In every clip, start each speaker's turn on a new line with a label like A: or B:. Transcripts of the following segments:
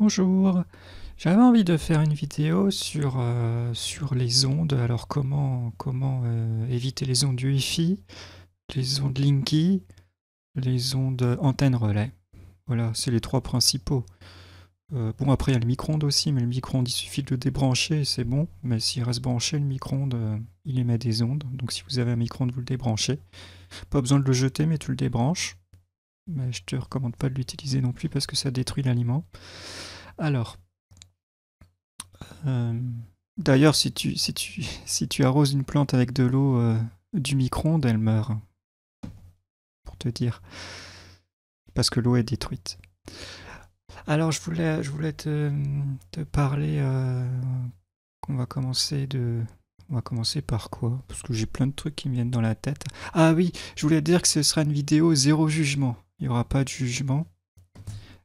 A: Bonjour, j'avais envie de faire une vidéo sur les ondes. Alors comment éviter les ondes du Wi-Fi, les ondes Linky, les ondes antenne relais. Voilà, c'est les trois principaux. Bon, après il y a le micro-ondes aussi, mais le micro-ondes il suffit de le débrancher et c'est bon. Mais s'il reste branché, le micro-ondes il émet des ondes. Donc si vous avez un micro-ondes, vous le débranchez. Pas besoin de le jeter, mais tu le débranches. Mais je te recommande pas de l'utiliser non plus parce que ça détruit l'aliment. Alors, Euh, D'ailleurs, si tu arroses une plante avec de l'eau du micro-ondes, elle meurt, pour te dire, parce que l'eau est détruite. Alors, je voulais te parler. On va commencer par quoi? Parce que j'ai plein de trucs qui me viennent dans la tête. Ah oui, je voulais te dire que ce sera une vidéo zéro jugement. Il n'y aura pas de jugement.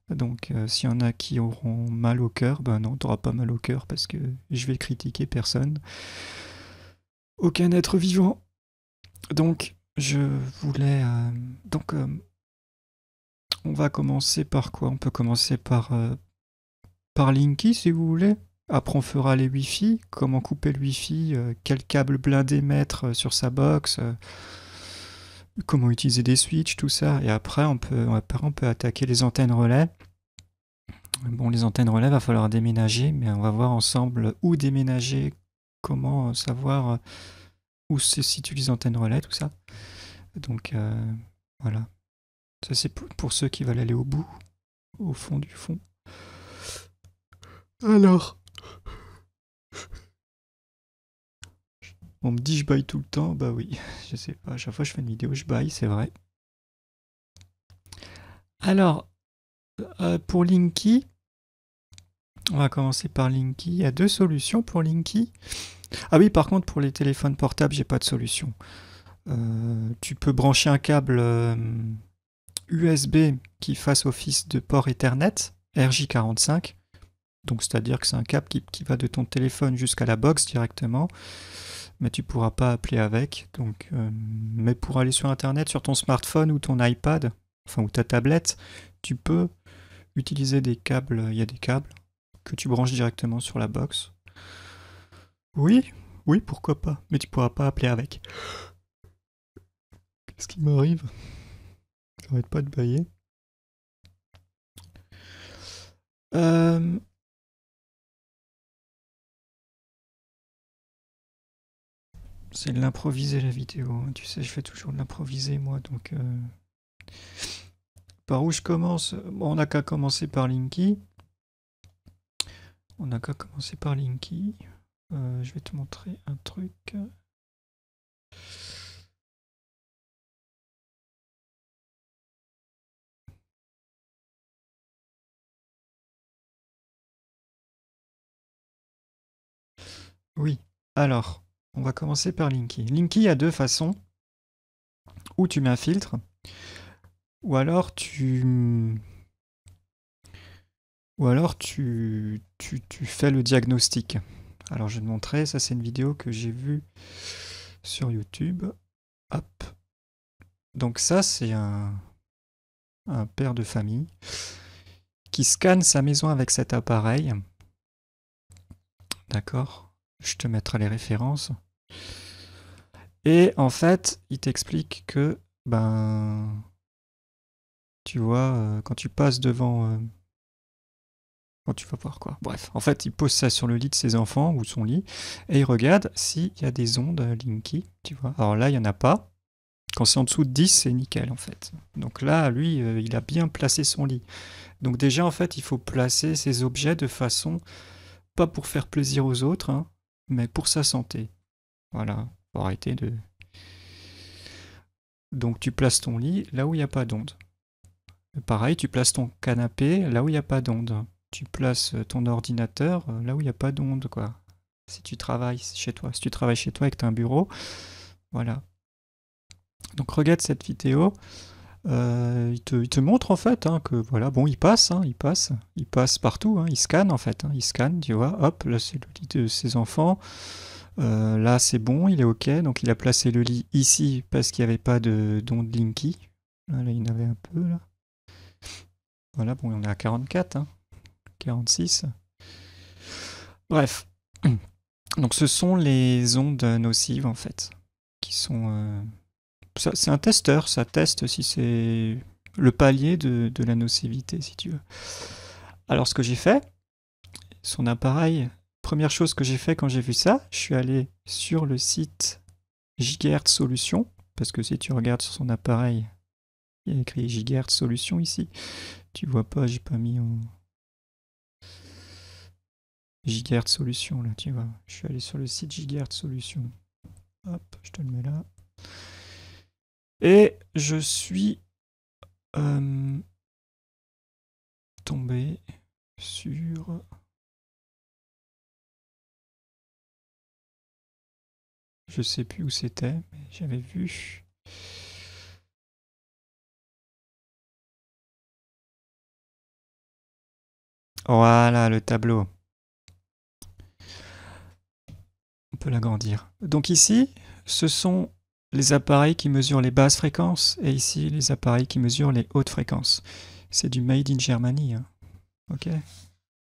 A: Donc, s'il y en a qui auront mal au cœur, ben non, t'auras pas mal au cœur parce que je vais critiquer personne. Aucun être vivant. Donc, je voulais. On va commencer par quoi? On peut commencer par Linky si vous voulez. Après, on fera les Wi-Fi. Comment couper le Wi-Fi, quel câble blindé mettre sur sa box, comment utiliser des switches, tout ça. Et après, on peut attaquer les antennes relais. Bon, les antennes relais, va falloir déménager, mais on va voir ensemble où déménager, comment savoir où se situent les antennes relais, tout ça. Donc, voilà. Ça, c'est pour ceux qui veulent aller au bout, au fond du fond. Alors, on me dit je baille tout le temps, bah oui, je sais pas, à chaque fois que je fais une vidéo, je baille, c'est vrai. Alors, pour Linky, on va commencer par Linky. Il y a deux solutions pour Linky. Ah oui, par contre, pour les téléphones portables, j'ai pas de solution. Tu peux brancher un câble USB qui fasse office de port Ethernet, RJ45. Donc, c'est-à-dire que c'est un câble qui va de ton téléphone jusqu'à la box directement. Mais tu pourras pas appeler avec. Donc, mais pour aller sur Internet, sur ton smartphone ou ton iPad, enfin ou ta tablette, tu peux utiliser des câbles. Il y a des câbles que tu branches directement sur la box. Oui, oui, pourquoi pas. Mais tu pourras pas appeler avec. Qu'est-ce qui m'arrive? J'arrête pas de bailler. Euh, c'est de l'improviser la vidéo. Tu sais, je fais toujours de l'improviser moi, donc par où je commence? Bon, on n'a qu'à commencer par Linky. On n'a qu'à commencer par Linky. Je vais te montrer un truc. Oui, alors, on va commencer par Linky. Linky, il y a deux façons. Ou tu mets un filtre, ou alors tu fais le diagnostic. Alors, je vais te montrer. Ça, c'est une vidéo que j'ai vue sur YouTube. Hop. Donc ça, c'est un père de famille qui scanne sa maison avec cet appareil. D'accord? Je te mettrai les références. Et en fait, il t'explique que, ben, tu vois, quand tu passes devant... quand tu vas voir quoi. Bref, en fait, il pose ça sur le lit de ses enfants, ou son lit, et il regarde s'il y a des ondes Linky, tu vois. Alors là, il n'y en a pas. Quand c'est en dessous de 10, c'est nickel, en fait. Donc là, lui, il a bien placé son lit. Donc déjà, en fait, il faut placer ses objets de façon, pas pour faire plaisir aux autres, hein, mais pour sa santé. Voilà, faut arrêter de... Donc tu places ton lit là où il n'y a pas d'onde. Pareil, tu places ton canapé là où il n'y a pas d'onde. Tu places ton ordinateur là où il n'y a pas d'onde, quoi. Si tu travailles chez toi. Si tu travailles chez toi et que tu as un bureau, voilà. Donc regarde cette vidéo. Il te montre en fait hein, que voilà, bon, il passe partout, hein, il scanne en fait, hein, il scanne, tu vois, hop, là c'est le lit de ses enfants, là c'est bon, il est ok, donc il a placé le lit ici parce qu'il n'y avait pas d'onde Linky, là il y en avait un peu là, voilà, bon, on est à 44, hein. 46. Bref. Donc ce sont les ondes nocives en fait, qui sont... c'est un testeur, ça teste si c'est le palier de la nocivité, si tu veux. Alors ce que j'ai fait, son appareil, première chose que j'ai fait quand j'ai vu ça, je suis allé sur le site Gigahertz Solutions, parce que si tu regardes sur son appareil, il y a écrit Gigahertz Solutions ici. Tu vois pas, j'ai pas mis en... Gigahertz Solutions, là, tu vois. Je suis allé sur le site Gigahertz Solutions. Hop, je te le mets là. Et je suis tombé sur... Je sais plus où c'était, mais j'avais vu... Voilà, le tableau. On peut l'agrandir. Donc ici, ce sont les appareils qui mesurent les basses fréquences, et ici, les appareils qui mesurent les hautes fréquences. C'est du made in Germany. Hein. Ok.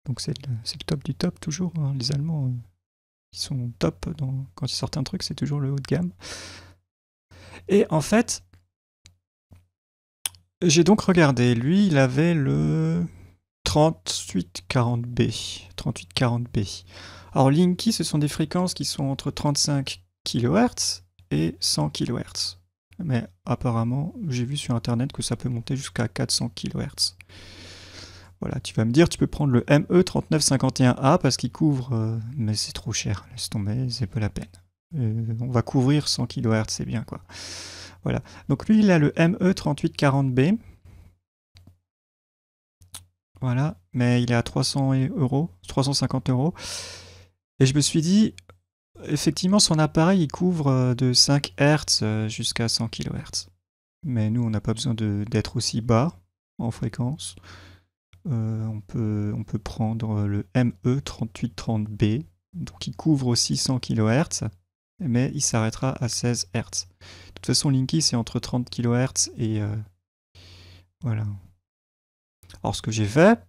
A: Donc c'est le top du top, toujours. Hein. Les Allemands, ils sont top. Quand ils sortent un truc, c'est toujours le haut de gamme. Et en fait, j'ai donc regardé. Lui, il avait le 3840B. 3840B. Alors Linky, ce sont des fréquences qui sont entre 35 kHz et 100 kHz. Mais apparemment, j'ai vu sur internet que ça peut monter jusqu'à 400 kHz. Voilà, tu vas me dire, tu peux prendre le ME3951A parce qu'il couvre... mais c'est trop cher, laisse tomber, c'est pas la peine. On va couvrir 100 kHz, c'est bien quoi. Voilà, donc lui il a le ME3840B. Voilà, mais il est à 300 €, 350 €. Et je me suis dit, effectivement, son appareil, il couvre de 5 Hz jusqu'à 100 kHz. Mais nous, on n'a pas besoin d'être aussi bas en fréquence. On peut prendre le ME3830B, donc il couvre aussi 100 kHz, mais il s'arrêtera à 16 Hz. De toute façon, Linky, c'est entre 30 kHz et... voilà. Alors, ce que j'ai fait,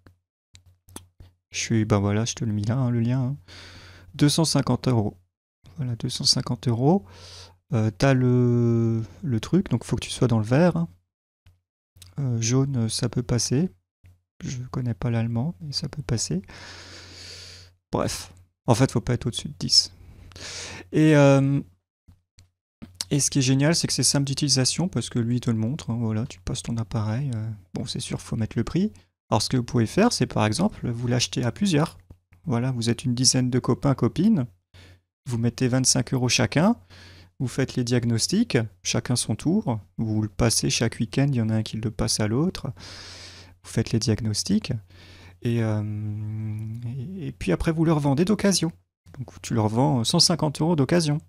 A: voilà, je te le mets là, hein, le lien. Hein. 250 €. Voilà, 250 €. T'as le truc, donc il faut que tu sois dans le vert. Hein. Jaune, ça peut passer. Je connais pas l'allemand, mais ça peut passer. Bref, en fait, faut pas être au-dessus de 10. Et ce qui est génial, c'est que c'est simple d'utilisation parce que lui, il te le montre. Hein, voilà, tu passes ton appareil. Bon, c'est sûr, faut mettre le prix. Alors, ce que vous pouvez faire, c'est par exemple, vous l'achetez à plusieurs. Voilà, vous êtes une dizaine de copains, copines. Vous mettez 25 € chacun. Vous faites les diagnostics, chacun son tour. Vous le passez chaque week-end, il y en a un qui le passe à l'autre. Vous faites les diagnostics. Et puis après, vous leur vendez d'occasion. Donc tu leur vends 150 € d'occasion.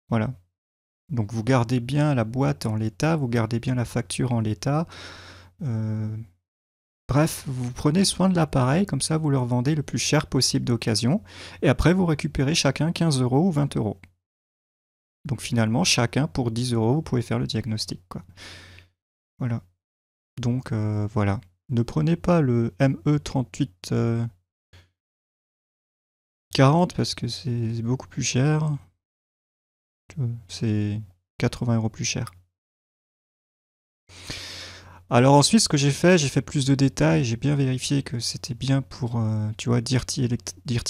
A: Voilà. Donc vous gardez bien la boîte en l'état, vous gardez bien la facture en l'état. Bref, vous prenez soin de l'appareil, comme ça vous leur vendez le plus cher possible d'occasion. Et après, vous récupérez chacun 15 € ou 20 €. Donc finalement, chacun pour 10 €, vous pouvez faire le diagnostic. Quoi. Voilà. Donc voilà. Ne prenez pas le ME3840 parce que c'est beaucoup plus cher. C'est 80 € plus cher. Alors ensuite, ce que j'ai fait plus de détails. J'ai bien vérifié que c'était bien pour, tu vois, Dirty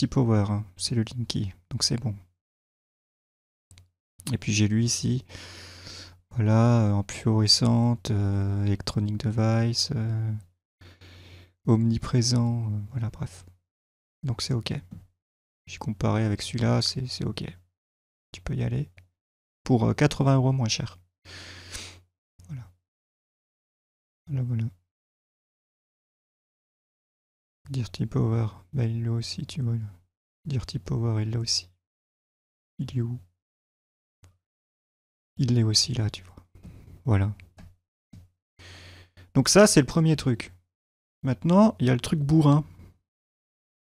A: Power. Hein. C'est le Linky, donc c'est bon. Et puis j'ai lu ici, voilà, en fluorescente, electronic device, omniprésent, voilà, bref. Donc c'est ok. J'ai comparé avec celui-là, c'est ok. Tu peux y aller. Pour 80 € moins cher. Voilà. Voilà. Dirty Power, bah il l'a aussi, tu vois. Là. Dirty Power, il l'a aussi. Il est où? Il l'est aussi là, tu vois. Voilà. Donc ça, c'est le premier truc. Maintenant, il y a le truc bourrin.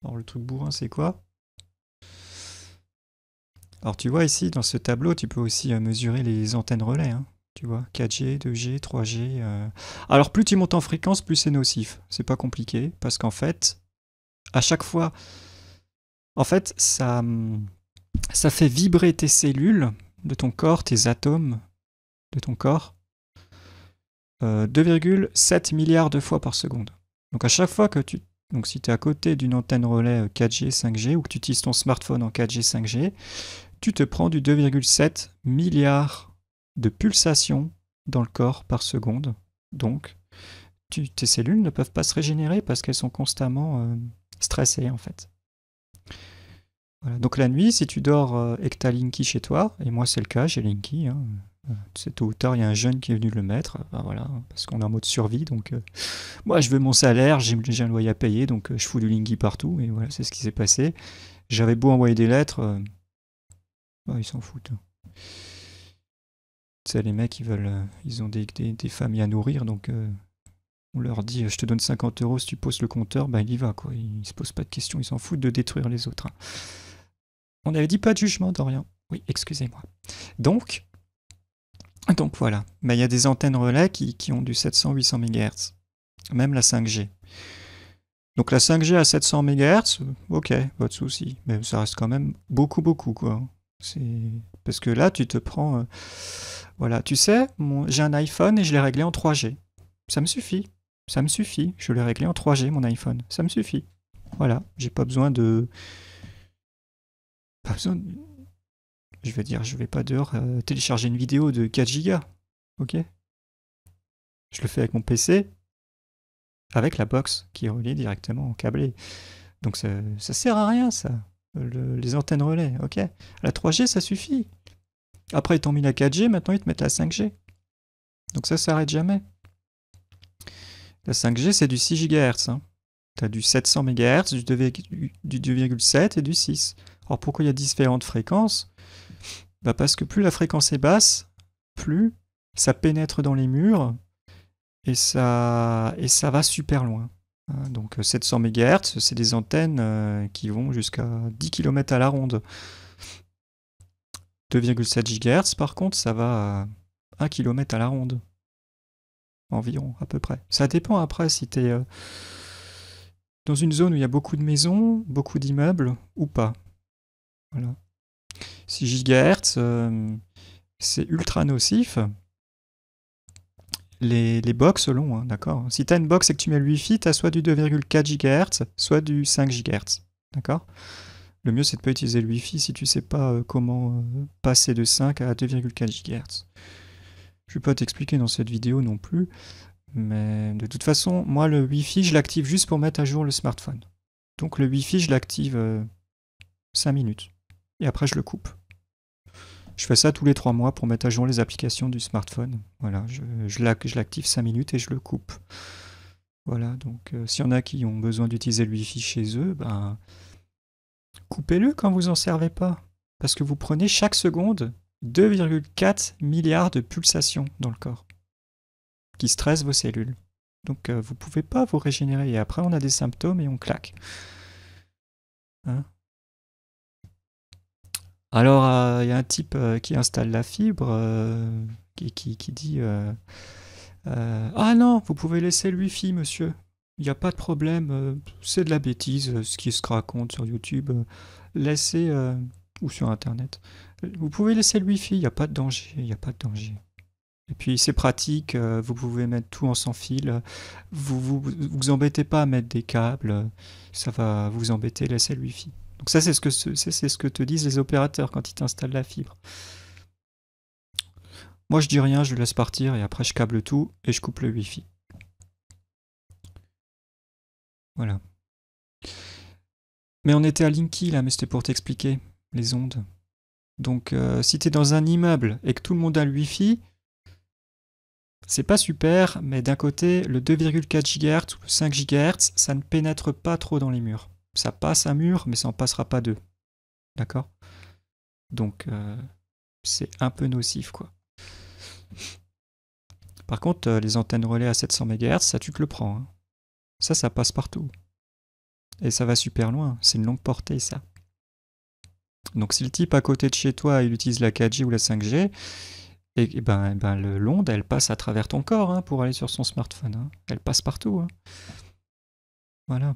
A: Alors le truc bourrin, c'est quoi? Alors tu vois ici, dans ce tableau, tu peux aussi mesurer les antennes relais. Hein. Tu vois, 4G, 2G, 3G. Alors plus tu montes en fréquence, plus c'est nocif. C'est pas compliqué, parce qu'en fait, À chaque fois, en fait, ça fait vibrer tes cellules de ton corps, tes atomes de ton corps, 2,7 milliards de fois par seconde. Donc à chaque fois que donc si tu es à côté d'une antenne relais 4G, 5G, ou que tu utilises ton smartphone en 4G, 5G, tu te prends du 2,7 milliards de pulsations dans le corps par seconde. Donc tes cellules ne peuvent pas se régénérer parce qu'elles sont constamment stressées en fait. Voilà. Donc la nuit, si tu dors et que tu as Linky chez toi, et moi c'est le cas, j'ai Linky, hein, c'est tôt ou tard, il y a un jeune qui est venu le mettre, voilà, parce qu'on est en mode survie, donc moi je veux mon salaire, j'ai un loyer à payer, donc je fous du Linky partout, et voilà, c'est ce qui s'est passé. J'avais beau envoyer des lettres, ils s'en foutent. Tu sais, les mecs, ils ont des familles à nourrir, donc on leur dit, je te donne 50 € si tu poses le compteur, il y va, quoi. Il se pose pas de questions, ils s'en foutent de détruire les autres. Hein. On avait dit pas de jugement, Dorian. Oui, excusez-moi. Donc voilà. Il y a des antennes relais qui ont du 700-800 MHz. Même la 5G. Donc la 5G à 700 MHz, ok, pas de souci. Mais ça reste quand même beaucoup, quoi. Parce que là, tu te prends... voilà, tu sais, j'ai un iPhone et je l'ai réglé en 3G. Ça me suffit. Je l'ai réglé en 3G, mon iPhone. Ça me suffit. Voilà, j'ai pas besoin de... Je veux dire, je vais pas dehors télécharger une vidéo de 4 gigas. Ok? Je le fais avec mon PC, avec la box qui est reliée directement en câblé. Donc ça sert à rien, ça. Les antennes relais, ok? La 3G, ça suffit. Après, ils t'ont mis la 4G, maintenant ils te mettent la 5G. Donc ça s'arrête jamais. La 5G, c'est du 6 GHz. Hein. Tu as du 700 MHz, du 2,7 et du 6. Alors pourquoi il y a différentes fréquences? Parce que plus la fréquence est basse, plus ça pénètre dans les murs et ça va super loin. Donc 700 MHz, c'est des antennes qui vont jusqu'à 10 km à la ronde. 2,7 GHz, par contre, ça va à 1 km à la ronde. Environ, à peu près. Ça dépend après si tu es dans une zone où il y a beaucoup de maisons, beaucoup d'immeubles ou pas. Voilà. 6 GHz, c'est ultra nocif. Les box longs, hein, d'accord. Si tu as une box et que tu mets le Wi-Fi, tu as soit du 2,4 GHz, soit du 5 GHz. D'accord. Le mieux, c'est de ne pas utiliser le Wi-Fi si tu ne sais pas comment passer de 5 à 2,4 GHz. Je ne vais pas t'expliquer dans cette vidéo non plus, mais de toute façon, moi, le Wi-Fi, je l'active juste pour mettre à jour le smartphone. Donc le Wi-Fi, je l'active 5 minutes. Et après, je le coupe. Je fais ça tous les 3 mois pour mettre à jour les applications du smartphone. Voilà, je l'active 5 minutes et je le coupe. Voilà, donc s'il y en a qui ont besoin d'utiliser le Wi-Fi chez eux, coupez-le quand vous n'en servez pas. Parce que vous prenez chaque seconde 2,4 milliards de pulsations dans le corps qui stressent vos cellules. Donc vous ne pouvez pas vous régénérer. Et après, on a des symptômes et on claque. Hein? Alors, il y a un type qui installe la fibre, qui dit ah non, vous pouvez laisser le Wi-Fi, monsieur. Il n'y a pas de problème, c'est de la bêtise, ce qui se raconte sur YouTube. Laissez, ou sur Internet. Vous pouvez laisser le Wi-Fi, il n'y a pas de danger, il n'y a pas de danger. Et puis c'est pratique, vous pouvez mettre tout en sans fil. Vous embêtez pas à mettre des câbles, ça va vous embêter, laissez le Wi-Fi. Donc ça, c'est ce que te disent les opérateurs quand ils t'installent la fibre. Moi, je dis rien, je le laisse partir et après je câble tout et je coupe le Wi-Fi. Voilà. Mais on était à Linky là, mais c'était pour t'expliquer les ondes. Donc si tu es dans un immeuble et que tout le monde a le Wi-Fi, c'est pas super, mais d'un côté, le 2,4 GHz ou le 5 GHz, ça ne pénètre pas trop dans les murs. Ça passe un mur, mais ça n'en passera pas deux. D'accord? Donc c'est un peu nocif, quoi. Par contre, les antennes relais à 700 MHz, ça tu te le prends. Hein. Ça passe partout. Et ça va super loin. C'est une longue portée, ça. Donc si le type à côté de chez toi, il utilise la 4G ou la 5G, et l'onde, elle passe à travers ton corps pour aller sur son smartphone. Hein. Elle passe partout. Hein. Voilà.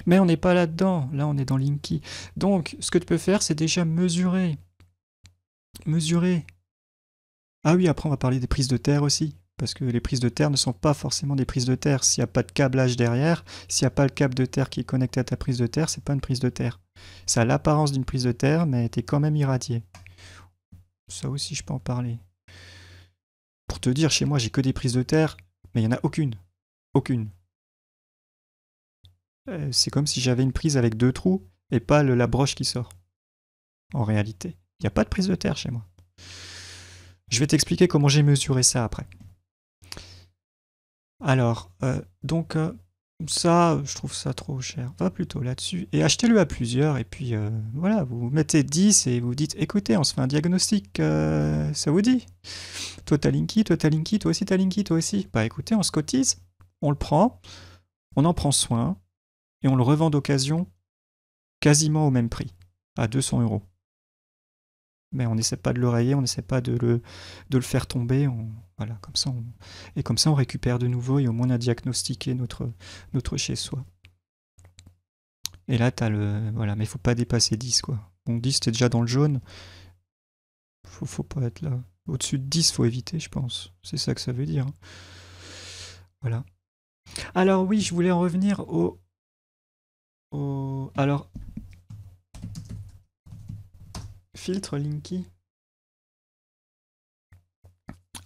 A: Mais on n'est pas là-dedans. Là, on est dans Linky. Donc, ce que tu peux faire, c'est déjà mesurer. Mesurer. Ah oui, après, on va parler des prises de terre aussi. Parce que les prises de terre ne sont pas forcément des prises de terre. S'il n'y a pas de câblage derrière, s'il n'y a pas le câble de terre qui est connecté à ta prise de terre, c'est pas une prise de terre. Ça a l'apparence d'une prise de terre, mais t'es quand même irradié. Ça aussi, je peux en parler. Pour te dire, chez moi, j'ai que des prises de terre, mais il n'y en a aucune. Aucune. C'est comme si j'avais une prise avec 2 trous et pas la broche qui sort. En réalité, il n'y a pas de prise de terre chez moi. Je vais t'expliquer comment j'ai mesuré ça après. Alors, ça, je trouve ça trop cher. Va plutôt là-dessus et achetez-le à plusieurs. Et puis voilà, vous mettez 10 et vous dites écoutez, on se fait un diagnostic, ça vous dit? Toi t'as Linky, toi t'as Linky, toi aussi t'as Linky, toi aussi. Bah écoutez, on se cotise, on le prend, on en prend soin et on le revend d'occasion quasiment au même prix, à 200 €. Mais on n'essaie pas de le rayer, on n'essaie pas de le faire tomber. Voilà, et comme ça, on récupère de nouveau et au moins on a diagnostiqué notre chez-soi. Et là, t'as le. Voilà, mais il faut pas dépasser 10, quoi. Bon, 10, t'es déjà dans le jaune. Faut pas être là. Au-dessus de 10, faut éviter, je pense. C'est ça que ça veut dire. Voilà. Alors, oui, je voulais en revenir alors, filtre Linky.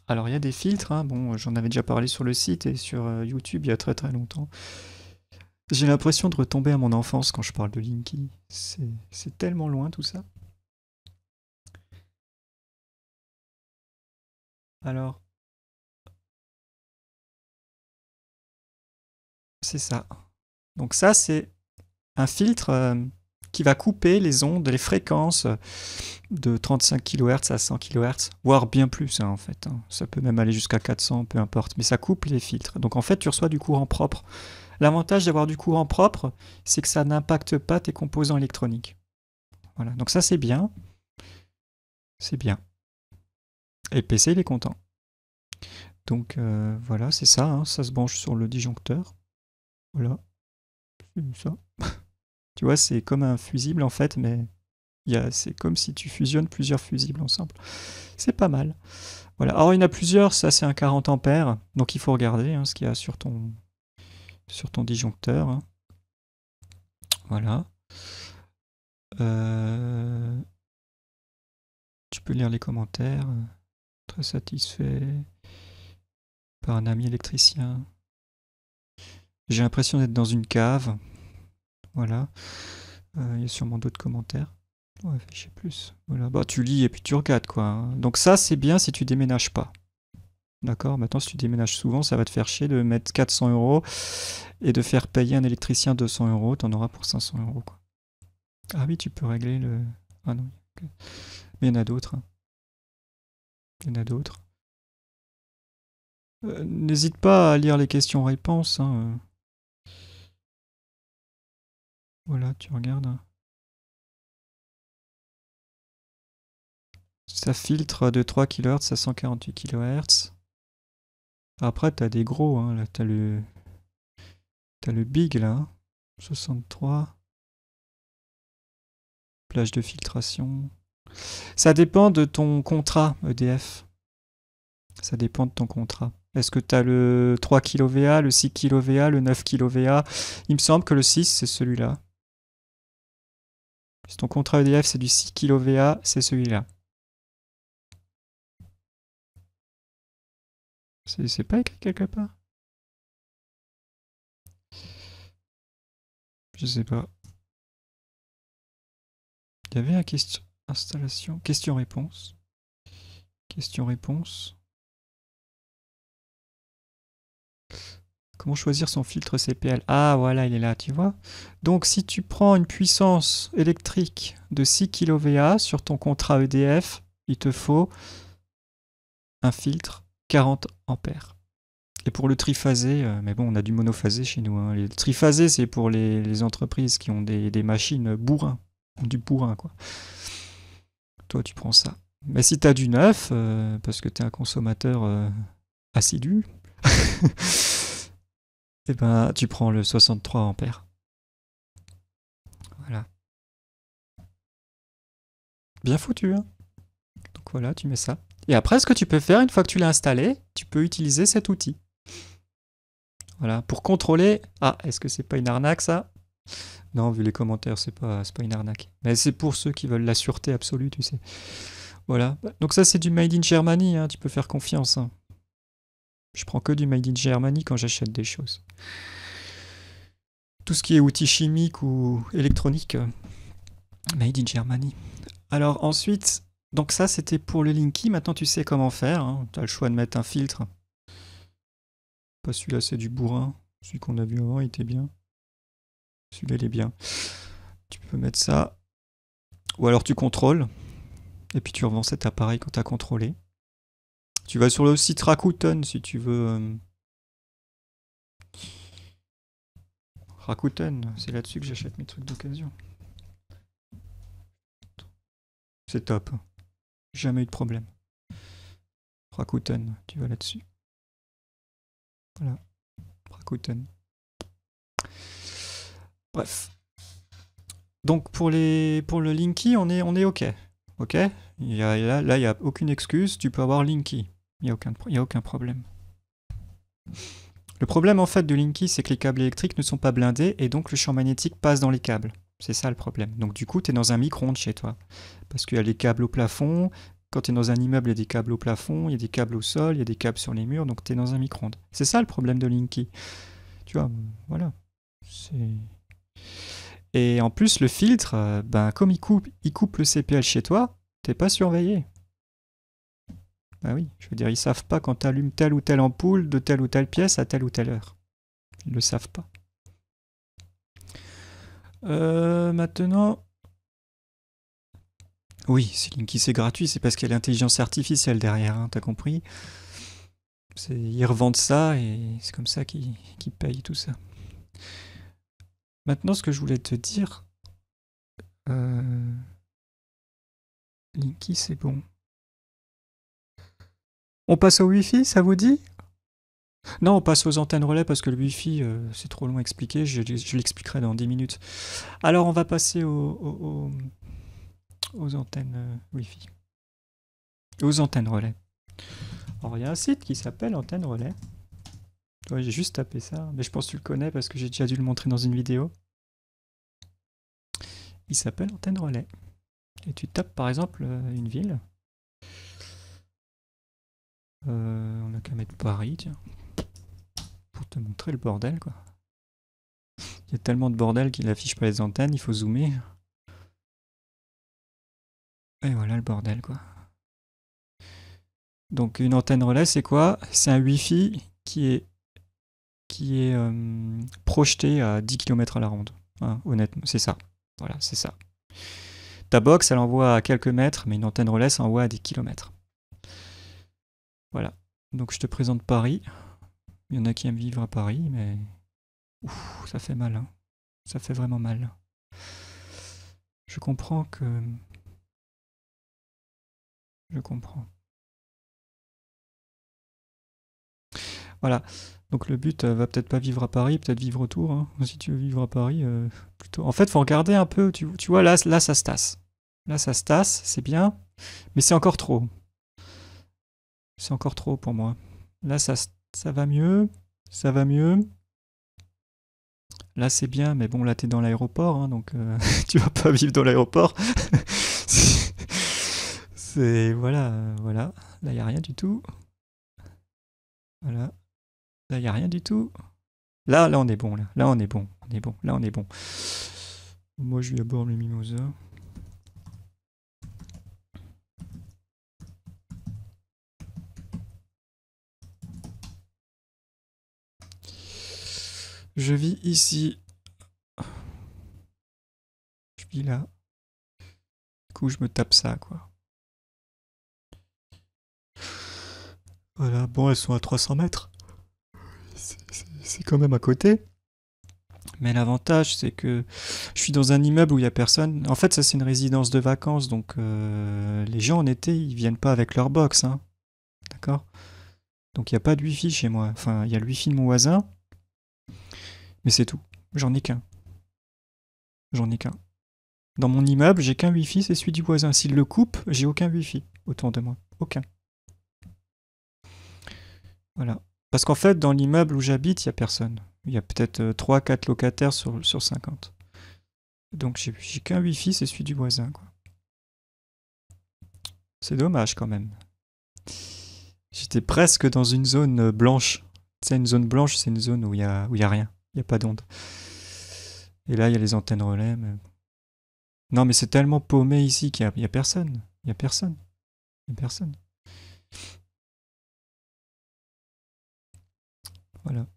A: Alors, il y a des filtres, hein. Bon, j'en avais déjà parlé sur le site et sur YouTube il y a très très longtemps. J'ai l'impression de retomber à mon enfance quand je parle de Linky. C'est tellement loin tout ça. Alors, c'est ça. Donc ça, c'est un filtre qui va couper les ondes, les fréquences de 35 kHz à 100 kHz, voire bien plus hein, en fait. Hein. Ça peut même aller jusqu'à 400, peu importe. Mais ça coupe les filtres. Donc en fait, tu reçois du courant propre. L'avantage d'avoir du courant propre, c'est que ça n'impacte pas tes composants électroniques. Voilà. Donc ça, c'est bien. C'est bien. Et le PC, il est content. Donc voilà, c'est ça. Hein. Ça se branche sur le disjoncteur. Voilà. C'est ça. Tu vois, c'est comme un fusible en fait, mais c'est comme si tu fusionnes plusieurs fusibles ensemble. C'est pas mal. Voilà. Alors il y en a plusieurs, ça c'est un 40 ampères, donc il faut regarder hein, ce qu'il y a sur ton disjoncteur. Hein. Voilà. Tu peux lire les commentaires. Très satisfait par un ami électricien. J'ai l'impression d'être dans une cave. Voilà. Il y a sûrement d'autres commentaires. Ouais, afficher plus. Voilà. Bah, tu lis et puis tu regardes quoi. Hein. Donc ça, c'est bien si tu déménages pas. D'accord. Maintenant, si tu déménages souvent, ça va te faire chier de mettre 400 € et de faire payer un électricien 200 €. T'en auras pour 500 € quoi. Ah oui, tu peux régler le. Ah non. Okay. Mais il y en a d'autres. Hein. Il y en a d'autres. N'hésite pas à lire les questions-réponses. Hein. Voilà, tu regardes. Hein. Ça filtre de 3 kHz à 148 kHz. Après, t'as des gros. Hein. Là, t'as le big, là. 63. Plage de filtration. Ça dépend de ton contrat EDF. Ça dépend de ton contrat. Est-ce que tu as le 3 kVA, le 6 kVA, le 9 kVA? Il me semble que le 6, c'est celui-là. Si ton contrat EDF, c'est du 6 kVA, c'est celui-là. C'est pas écrit quelque part? Je sais pas. Il y avait un question installation, question-réponse. Question-réponse. Comment choisir son filtre CPL? Ah voilà, il est là, tu vois. Donc si tu prends une puissance électrique de 6 kVA sur ton contrat EDF, il te faut un filtre 40 ampères. Et pour le triphasé, mais bon, on a du monophasé chez nous. Hein. Le triphasé, c'est pour les entreprises qui ont des machines bourrin, du bourrin, quoi. Toi, tu prends ça. Mais si tu as du neuf, parce que tu es un consommateur assidu, et ben, tu prends le 63 ampères. Bien foutu, hein. Donc voilà, tu mets ça. Et après, ce que tu peux faire, une fois que tu l'as installé, tu peux utiliser cet outil. Voilà, pour contrôler... Ah, est-ce que c'est pas une arnaque, ça? Non, vu les commentaires, c'est pas une arnaque. Mais c'est pour ceux qui veulent la sûreté absolue, tu sais. Voilà. Donc ça, c'est du Made in Germany, hein, tu peux faire confiance. Hein. Je prends que du Made in Germany quand j'achète des choses. Tout ce qui est outils chimiques ou électroniques, Made in Germany. Alors ensuite, donc ça c'était pour le Linky, maintenant tu sais comment faire, hein. Tu as le choix de mettre un filtre. Pas celui-là, c'est du bourrin. Celui qu'on a vu avant, il était bien. Celui-là, il est bien. Tu peux mettre ça. Ou alors tu contrôles. Et puis tu revends cet appareil quand tu as contrôlé. Tu vas sur le site Rakuten si tu veux. Rakuten, c'est là-dessus que j'achète mes trucs d'occasion. C'est top. Jamais eu de problème. Rakuten, tu vas là-dessus. Voilà. Rakuten. Bref. Donc pour le Linky, on est OK. OK. Là, il n'y a aucune excuse. Tu peux avoir Linky. Il n'y a aucun problème. Le problème en fait de Linky, c'est que les câbles électriques ne sont pas blindés et donc le champ magnétique passe dans les câbles. C'est ça le problème. Donc du coup, tu es dans un micro-ondes chez toi. Parce qu'il y a les câbles au plafond. Quand tu es dans un immeuble, il y a des câbles au plafond, il y a des câbles au sol, il y a des câbles sur les murs, donc tu es dans un micro-ondes. C'est ça le problème de Linky. Tu vois, voilà. Et en plus, le filtre, comme il coupe le CPL chez toi, t'es pas surveillé. Bah oui, je veux dire, ils savent pas quand tu allumes telle ou telle ampoule de telle ou telle pièce à telle ou telle heure. Ils le savent pas. Maintenant... Oui, si Linky c'est gratuit, c'est parce qu'il y a l'intelligence artificielle derrière, hein, t'as compris? Ils revendent ça et c'est comme ça qu'ils payent tout ça. Maintenant, ce que je voulais te dire... Linky, c'est bon. On passe au Wi-Fi, ça vous dit? Non, on passe aux antennes relais parce que le Wi-Fi, c'est trop long à expliquer. Je l'expliquerai dans 10 minutes. Alors, on va passer aux antennes Wi-Fi. Aux antennes relais. Alors, il y a un site qui s'appelle Antenne Relais. Ouais, j'ai juste tapé ça, mais je pense que tu le connais parce que j'ai déjà dû le montrer dans une vidéo. Il s'appelle Antenne Relais. Et tu tapes par exemple une ville. On n'a qu'à mettre Paris, tiens. Pour te montrer le bordel, quoi. Il y a tellement de bordel qu'il affiche pas les antennes, il faut zoomer. Et voilà le bordel, quoi. Donc une antenne relais, c'est quoi? C'est un Wi-Fi qui est projeté à 10 km à la ronde. Hein, honnêtement, c'est ça. Voilà, c'est ça. Ta box, elle envoie à quelques mètres, mais une antenne relais, ça envoie à des kilomètres. Voilà. Donc je te présente Paris. Il y en a qui aiment vivre à Paris, mais... Ouf, ça fait mal. Hein. Ça fait vraiment mal. Je comprends que... Je comprends. Voilà. Donc le but va peut-être pas vivre à Paris, peut-être vivre autour. Hein. Si tu veux vivre à Paris, plutôt. En fait, faut regarder un peu. Tu vois, là, ça se tasse. Là, ça se tasse, c'est bien, mais c'est encore trop. C'est encore trop pour moi. Là, ça va mieux. Ça va mieux. Là, c'est bien, mais bon, là, t'es dans l'aéroport, hein, donc tu vas pas vivre dans l'aéroport. C'est... Voilà, voilà. Là, il n'y a rien du tout. Voilà. Là, il n'y a rien du tout. Là, on est bon, là. Là, on est bon. On est bon. Là, on est bon. Moi, je vais à bord le mimosa. Je vis ici. Je vis là. Du coup, je me tape ça, quoi. Voilà, bon, elles sont à 300 mètres. C'est quand même à côté. Mais l'avantage, c'est que je suis dans un immeuble où il n'y a personne. En fait, ça, c'est une résidence de vacances. Donc, les gens, en été, ils viennent pas avec leur box. Hein. D'accord? Donc, il n'y a pas de Wi-Fi chez moi. Enfin, il y a le Wi-Fi de mon voisin. Mais c'est tout. J'en ai qu'un. J'en ai qu'un. Dans mon immeuble, j'ai qu'un Wi-Fi, c'est celui du voisin. S'il le coupe, j'ai aucun Wi-Fi autour de moi. Aucun. Voilà. Parce qu'en fait, dans l'immeuble où j'habite, il n'y a personne. Il y a peut-être 3-4 locataires sur 50. Donc j'ai qu'un Wi-Fi, c'est celui du voisin, quoi. C'est dommage quand même. J'étais presque dans une zone blanche. Tu sais, une zone blanche, c'est une zone où il y a rien. Il n'y a pas d'onde. Et là, il y a les antennes relais. Mais... Non, mais c'est tellement paumé ici qu'il n'y a personne. Il n'y a personne. Il n'y a personne. Voilà.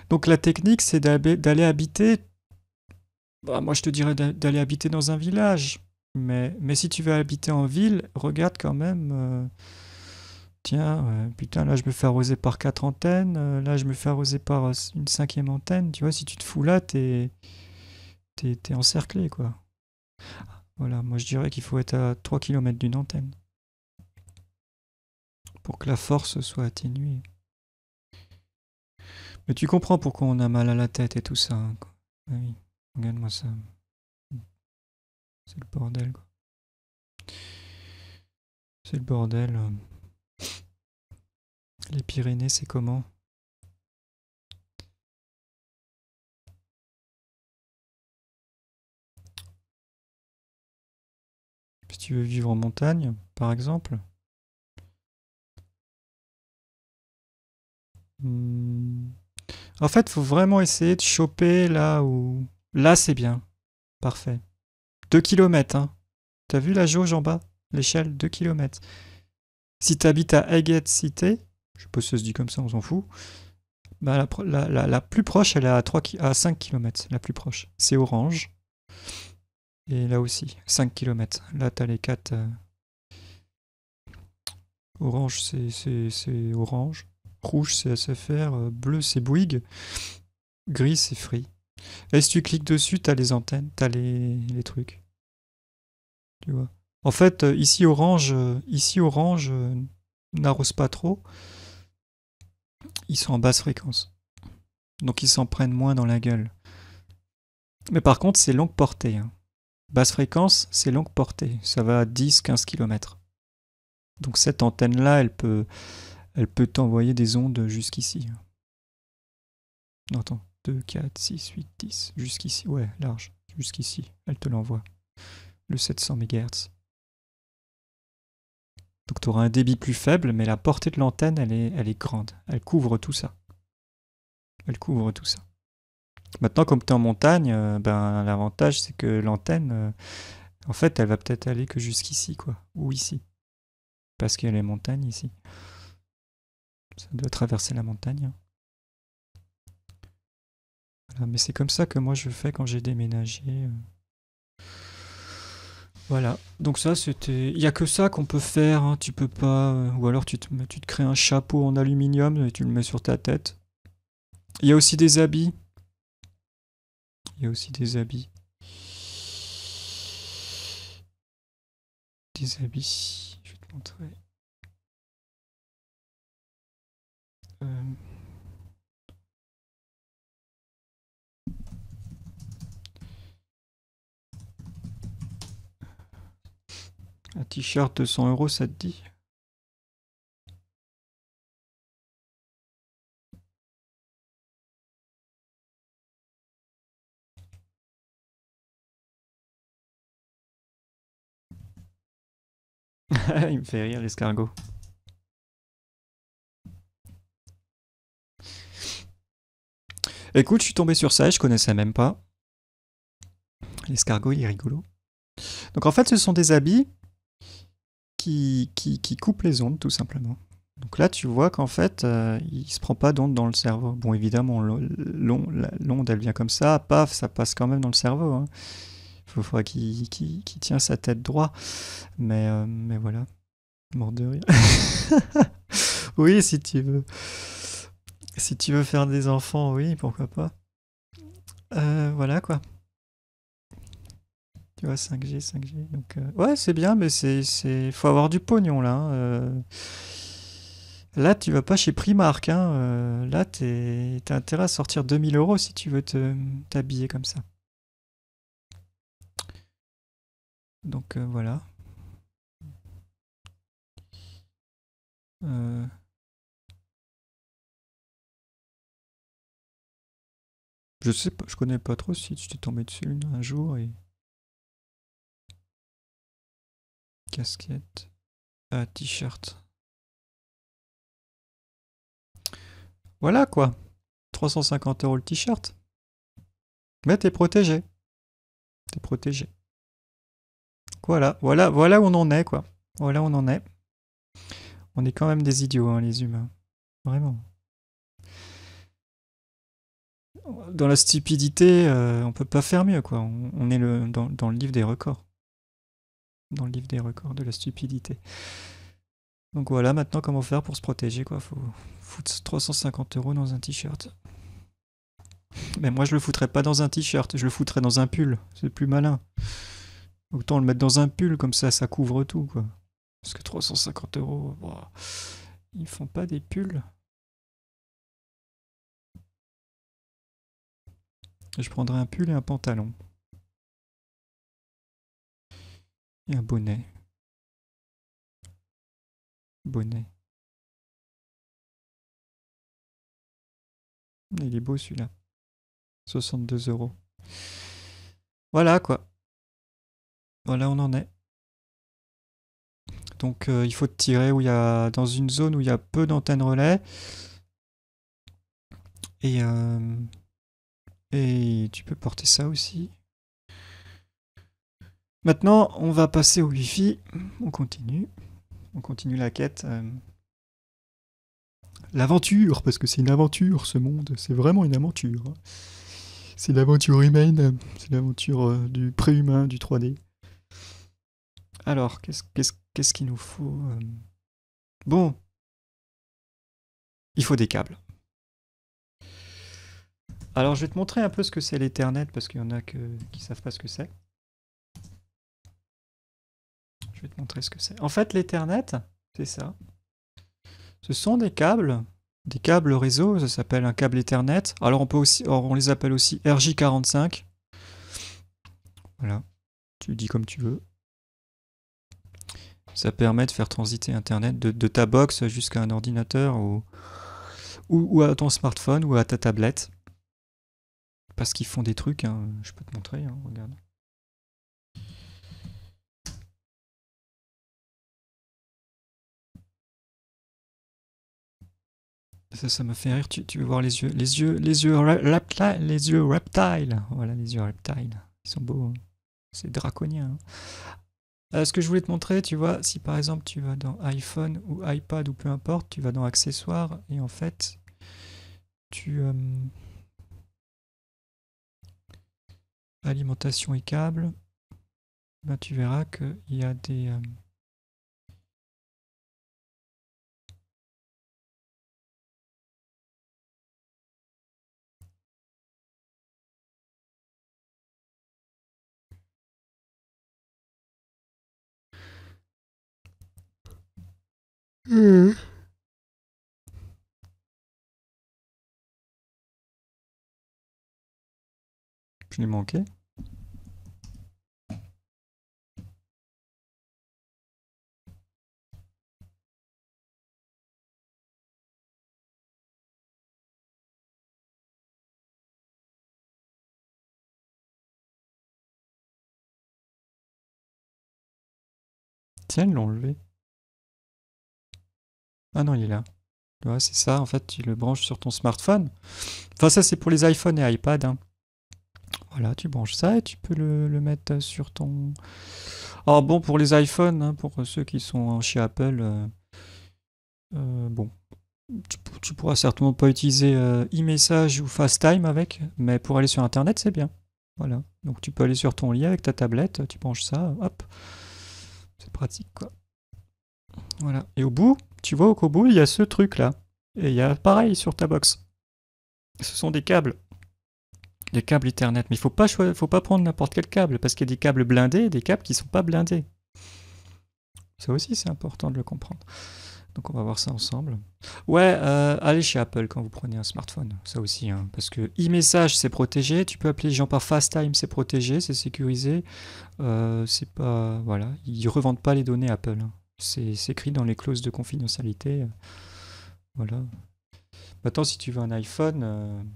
A: Donc la technique, c'est d'aller habiter... Bah, moi, je te dirais d'aller habiter dans un village. Mais si tu veux habiter en ville, regarde quand même... Tiens, putain, là je me fais arroser par 4 antennes, là je me fais arroser par une 5e antenne. Tu vois, si tu te fous là, t'es encerclé, quoi. Voilà, moi je dirais qu'il faut être à 3 km d'une antenne pour que la force soit atténuée. Mais tu comprends pourquoi on a mal à la tête et tout ça, hein, quoi. Ah oui, regarde-moi ça. C'est le bordel, quoi. C'est le bordel. Les Pyrénées, c'est comment? Si tu veux vivre en montagne, par exemple. En fait, faut vraiment essayer de choper là où... Là, c'est bien. Parfait. 2 km, hein. T'as vu la jauge en bas? L'échelle, 2 km. Si t'habites à Aiguette Cité, je sais pas si ça se dit comme ça, on s'en fout, bah la plus proche, elle est à 5 km, la plus proche. C'est Orange. Et là aussi, 5 km. Là, t'as les 4... Orange, c'est Orange. Rouge, c'est SFR. Bleu, c'est Bouygues. Gris, c'est Free. Et si tu cliques dessus, t'as les antennes, t'as les trucs. Tu vois. En fait, ici Orange n'arrose pas trop. Ils sont en basse fréquence. Donc ils s'en prennent moins dans la gueule. Mais par contre, c'est longue portée, hein. Basse fréquence, c'est longue portée. Ça va à 10-15 km. Donc cette antenne-là, elle peut t'envoyer des ondes jusqu'ici. Non, attends. 2, 4, 6, 8, 10. Jusqu'ici. Ouais, large. Jusqu'ici. Elle te l'envoie. Le 700 MHz. Donc tu auras un débit plus faible, mais la portée de l'antenne, elle est grande. Elle couvre tout ça. Elle couvre tout ça. Maintenant, comme tu es en montagne, ben, l'avantage, c'est que l'antenne, en fait, elle va peut-être aller que jusqu'ici, quoi. Ou ici. Parce qu'il y a les montagnes ici. Ça doit traverser la montagne. Voilà, mais c'est comme ça que moi je fais quand j'ai déménagé. Voilà. Donc ça, c'était... Il n'y a que ça qu'on peut faire, hein. Tu peux pas... Ou alors tu te crées un chapeau en aluminium et tu le mets sur ta tête. Il y a aussi des habits. Il y a aussi des habits. Des habits. Je vais te montrer. Un t-shirt de 100 €, ça te dit? Il me fait rire, l'escargot. Écoute, je suis tombé sur ça, je connaissais même pas. L'escargot, il est rigolo. Donc en fait, ce sont des habits qui coupent les ondes, tout simplement. Donc là, tu vois qu'en fait, il se prend pas d'onde dans le cerveau. Bon, évidemment, l'onde, elle vient comme ça, paf, ça passe quand même dans le cerveau, hein. Il faudra qu'il tient sa tête droit. Mais voilà, mort de rire. Oui, si tu veux. Si tu veux faire des enfants, oui, pourquoi pas. Voilà quoi. Tu vois, 5G. Donc, ouais, c'est bien, mais faut avoir du pognon là, hein. Là, tu vas pas chez Primark, hein. Là, t'as intérêt à sortir 2000 € si tu veux t'habiller comme ça. Donc voilà. Je sais pas, je connais pas trop si tu t'es tombé dessus un jour et... Casquette. Ah, t-shirt. Voilà quoi. 350 € le t-shirt. Mais t'es protégé. T'es protégé. Voilà, voilà, voilà où on en est quoi. Voilà où on en est. On est quand même des idiots, hein, les humains. Vraiment. Dans la stupidité, on peut pas faire mieux quoi. On est dans le livre des records. Dans le livre des records de la stupidité. Donc voilà, maintenant comment faire pour se protéger quoi. Faut foutre 350 € dans un t-shirt. Mais moi je le foutrais pas dans un t-shirt, je le foutrais dans un pull. C'est plus malin. Autant le mettre dans un pull, comme ça couvre tout quoi. Parce que 350 €, wow, ils font pas des pulls. Je prendrais un pull et un pantalon. Et un bonnet. Bonnet. Il est beau celui-là. 62 €. Voilà quoi. Voilà, on en est. Donc il faut te tirer où il y a, dans une zone où il y a peu d'antennes relais. Et tu peux porter ça aussi. Maintenant, on va passer au Wi-Fi. On continue. On continue la quête. L'aventure, parce que c'est une aventure ce monde. C'est vraiment une aventure. C'est l'aventure humaine. C'est l'aventure du préhumain, du 3D. Alors, qu'est-ce qu'il nous faut Bon. Il faut des câbles. Alors, je vais te montrer un peu ce que c'est l'Ethernet, parce qu'il y en a qui ne savent pas ce que c'est. Je vais te montrer ce que c'est. En fait, l'Ethernet, c'est ça. Ce sont des câbles réseau, ça s'appelle un câble Ethernet. Alors on les appelle aussi RJ45. Voilà, tu dis comme tu veux. Ça permet de faire transiter Internet de ta box jusqu'à un ordinateur ou à ton smartphone ou à ta tablette. Parce qu'ils font des trucs, hein. Je peux te montrer, hein, regarde. Ça me fait rire, tu veux voir les yeux reptiles. Voilà, les yeux reptiles. Ils sont beaux, hein. C'est draconien. Hein. Ce que je voulais te montrer, tu vois, si par exemple tu vas dans iPhone ou iPad ou peu importe, tu vas dans accessoires et en fait, alimentation et câbles, ben, tu verras qu'il y a des... Je l'ai manqué. Tiens, ils l'ont enlevé. Ah non, il est là. Ouais, c'est ça, en fait, tu le branches sur ton smartphone. Enfin, ça, c'est pour les iPhones et iPad. Hein. Voilà, tu branches ça et tu peux le mettre sur ton... Alors bon, pour les iPhones, hein, pour ceux qui sont chez Apple, bon, tu pourras certainement pas utiliser e-message ou FaceTime avec, mais pour aller sur Internet, c'est bien. Voilà, donc tu peux aller sur ton lit avec ta tablette, tu branches ça, hop, c'est pratique quoi. Voilà, et au bout, tu vois qu'au bout, il y a ce truc-là. Et il y a pareil sur ta box. Ce sont des câbles. Des câbles Ethernet. Mais il faut pas prendre n'importe quel câble, parce qu'il y a des câbles blindés et des câbles qui sont pas blindés. Ça aussi, c'est important de le comprendre. Donc on va voir ça ensemble. Ouais, allez chez Apple quand vous prenez un smartphone, ça aussi, hein, parce que e-message c'est protégé, tu peux appeler les gens par FaceTime, c'est protégé, c'est sécurisé. C'est pas, voilà, ils revendent pas les données Apple, hein. C'est écrit dans les clauses de confidentialité. Voilà. Maintenant, si tu veux un iPhone,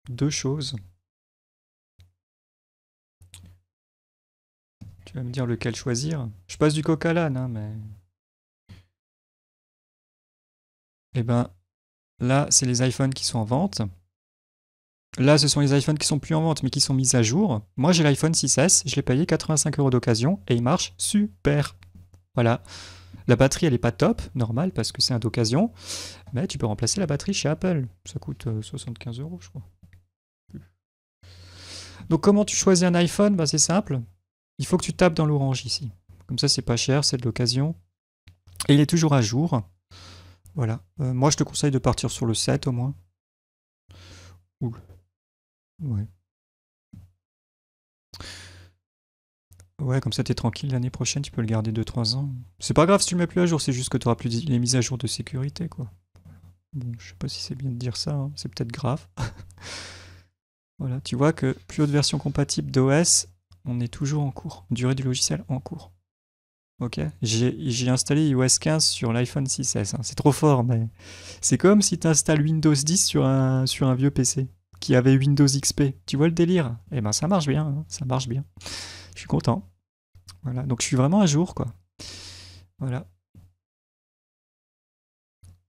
A: deux choses. Tu vas me dire lequel choisir. Je passe du coq à l'âne, hein, mais. Eh ben, là, c'est les iPhones qui sont en vente. Là, ce sont les iPhones qui sont plus en vente, mais qui sont mis à jour. Moi, j'ai l'iPhone 6S, je l'ai payé 85 € d'occasion et il marche super. Voilà. La batterie, elle est pas top, normal, parce que c'est un d'occasion, mais tu peux remplacer la batterie chez Apple. Ça coûte 75 €, je crois. Donc, comment tu choisis un iPhone? Ben, c'est simple. Il faut que tu tapes dans l'orange ici. Comme ça, c'est pas cher, c'est de l'occasion. Et il est toujours à jour. Voilà. Moi, je te conseille de partir sur le 7 au moins. Ouh. Ouais. Ouais, comme ça t'es tranquille, l'année prochaine tu peux le garder 2-3 ans. C'est pas grave si tu le mets plus à jour, c'est juste que tu auras plus les mises à jour de sécurité, quoi. Bon, je sais pas si c'est bien de dire ça, hein. C'est peut-être grave. Voilà, tu vois que plus haute version compatible d'OS, on est toujours en cours. Durée du logiciel en cours. Ok, j'ai installé iOS 15 sur l'iPhone 6S, hein. C'est trop fort, mais c'est comme si tu installes Windows 10 sur un vieux PC qui avait Windows XP. Tu vois le délire? Eh ben ça marche bien, hein, ça marche bien. Je suis content. Voilà, donc je suis vraiment à jour, quoi. Voilà.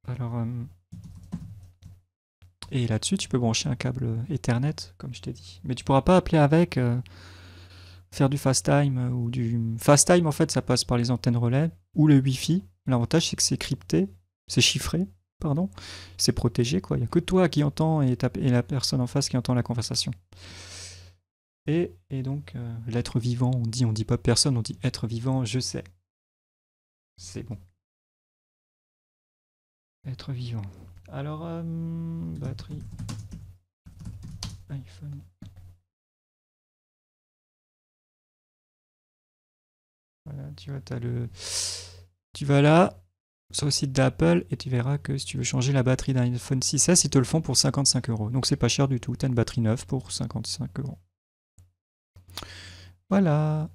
A: Alors, et là-dessus, tu peux brancher un câble Ethernet, comme je t'ai dit. Mais tu pourras pas appeler avec, faire du FaceTime ou du... FaceTime, en fait, ça passe par les antennes relais ou le Wi-Fi. L'avantage, c'est que c'est crypté, c'est chiffré, pardon. C'est protégé, quoi. Il n'y a que toi qui entends et la personne en face qui entend la conversation. Et donc, l'être vivant, on dit pas personne, on dit être vivant, je sais. C'est bon. Être vivant. Alors, batterie. iPhone. Voilà, tu vois, tu vas là, sur le site d'Apple, et tu verras que si tu veux changer la batterie d'un iPhone 6S, ils te le font pour 55 €. Donc c'est pas cher du tout. Tu as une batterie neuve pour 55 €. Voilà.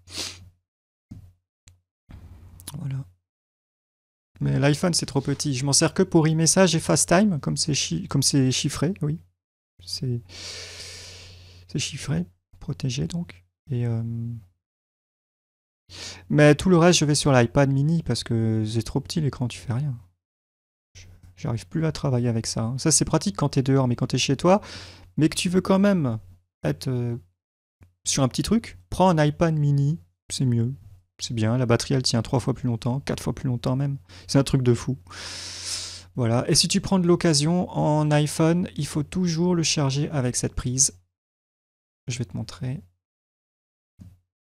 A: Voilà. Mais l'iPhone, c'est trop petit. Je m'en sers que pour e-message et FaceTime, comme c'est chiffré, oui. C'est chiffré, protégé donc. Mais tout le reste, je vais sur l'iPad mini parce que c'est trop petit l'écran, tu fais rien. J'arrive plus à travailler avec ça, hein. Ça, c'est pratique quand t'es dehors, mais quand t'es chez toi, mais que tu veux quand même être sur un petit truc, prends un iPad mini, c'est mieux. C'est bien, la batterie elle tient 3 fois plus longtemps, 4 fois plus longtemps même. C'est un truc de fou. Voilà. Et si tu prends de l'occasion en iPhone, il faut toujours le charger avec cette prise. Je vais te montrer.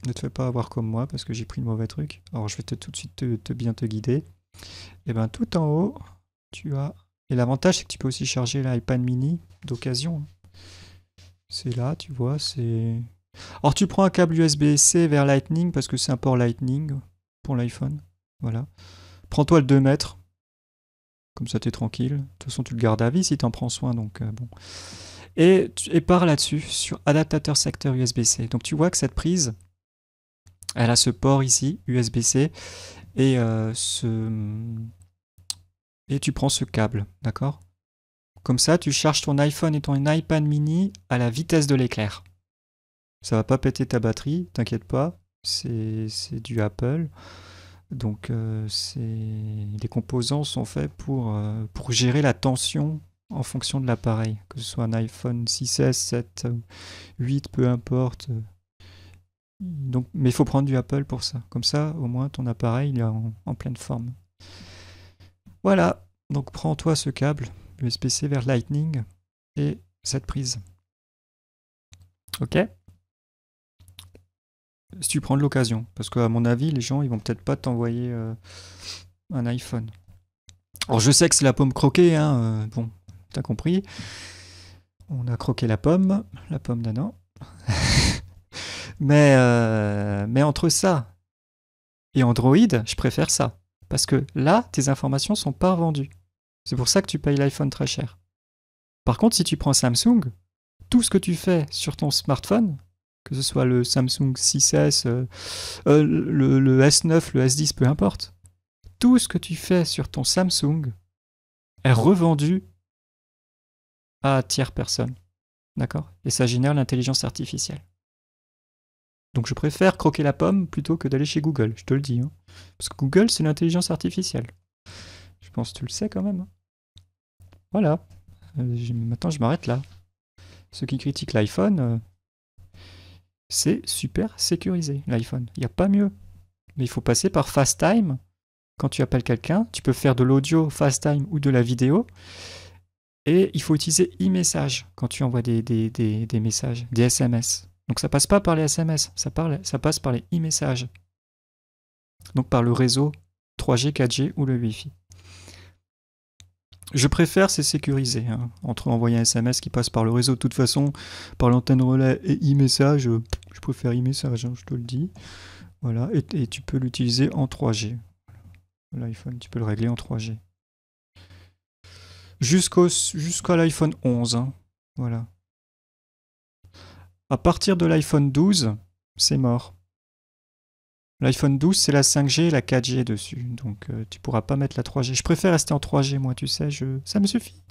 A: Ne te fais pas avoir comme moi parce que j'ai pris le mauvais truc. Alors je vais tout de suite bien te guider. Et bien tout en haut, tu as... Et l'avantage c'est que tu peux aussi charger l'iPad mini d'occasion. C'est là, tu vois, c'est... Alors tu prends un câble USB-C vers Lightning parce que c'est un port Lightning pour l'iPhone. Voilà. Prends-toi le 2 mètres. Comme ça t'es tranquille. De toute façon tu le gardes à vie si t'en prends soin, donc bon. Et pars là-dessus, sur adaptateur secteur USB-C. Donc tu vois que cette prise, elle a ce port ici, USB-C, et tu prends ce câble, d'accord? Comme ça, tu charges ton iPhone et ton iPad mini à la vitesse de l'éclair. Ça va pas péter ta batterie, t'inquiète pas, c'est du Apple. Donc les composants sont faits pour gérer la tension en fonction de l'appareil, que ce soit un iPhone 6S, 7, 8, peu importe. Donc, mais il faut prendre du Apple pour ça. Comme ça, au moins, ton appareil il est en pleine forme. Voilà, donc prends-toi ce câble USB-C vers Lightning et cette prise. Ok? Si tu prends de l'occasion, parce qu'à mon avis, les gens, ils vont peut-être pas t'envoyer un iPhone. Alors je sais que c'est la pomme croquée, hein, bon, t'as compris. On a croqué la pomme d'Adam. mais entre ça et Android, je préfère ça. Parce que là, tes informations sont pas vendues. C'est pour ça que tu payes l'iPhone très cher. Par contre, si tu prends Samsung, tout ce que tu fais sur ton smartphone, que ce soit le Samsung 6S, le S9, le S10, peu importe, tout ce que tu fais sur ton Samsung est revendu à tierce personne. D'accord? Et ça génère l'intelligence artificielle. Donc je préfère croquer la pomme plutôt que d'aller chez Google, je te le dis. Hein. Parce que Google, c'est l'intelligence artificielle. Je pense que tu le sais quand même. Hein. Voilà. Maintenant, je m'arrête là. Ceux qui critiquent l'iPhone, c'est super sécurisé, l'iPhone. Il n'y a pas mieux. Mais il faut passer par FaceTime. Quand tu appelles quelqu'un, tu peux faire de l'audio FaceTime ou de la vidéo. Et il faut utiliser e-message quand tu envoies des messages, des SMS. Donc ça passe pas par les SMS, ça passe par les e-messages. Donc par le réseau 3G, 4G ou le Wi-Fi. Je préfère, c'est sécurisé. Hein. Entre envoyer un SMS qui passe par le réseau, de toute façon, par l'antenne relais et e-message, je préfère e-message, hein, je te le dis. Voilà, et tu peux l'utiliser en 3G. L'iPhone, tu peux le régler en 3G. Jusqu'à l'iPhone 11. Hein. Voilà. À partir de l'iPhone 12, c'est mort. L'iPhone 12, c'est la 5G et la 4G dessus. Donc, tu pourras pas mettre la 3G. Je préfère rester en 3G, moi, tu sais. Ça me suffit.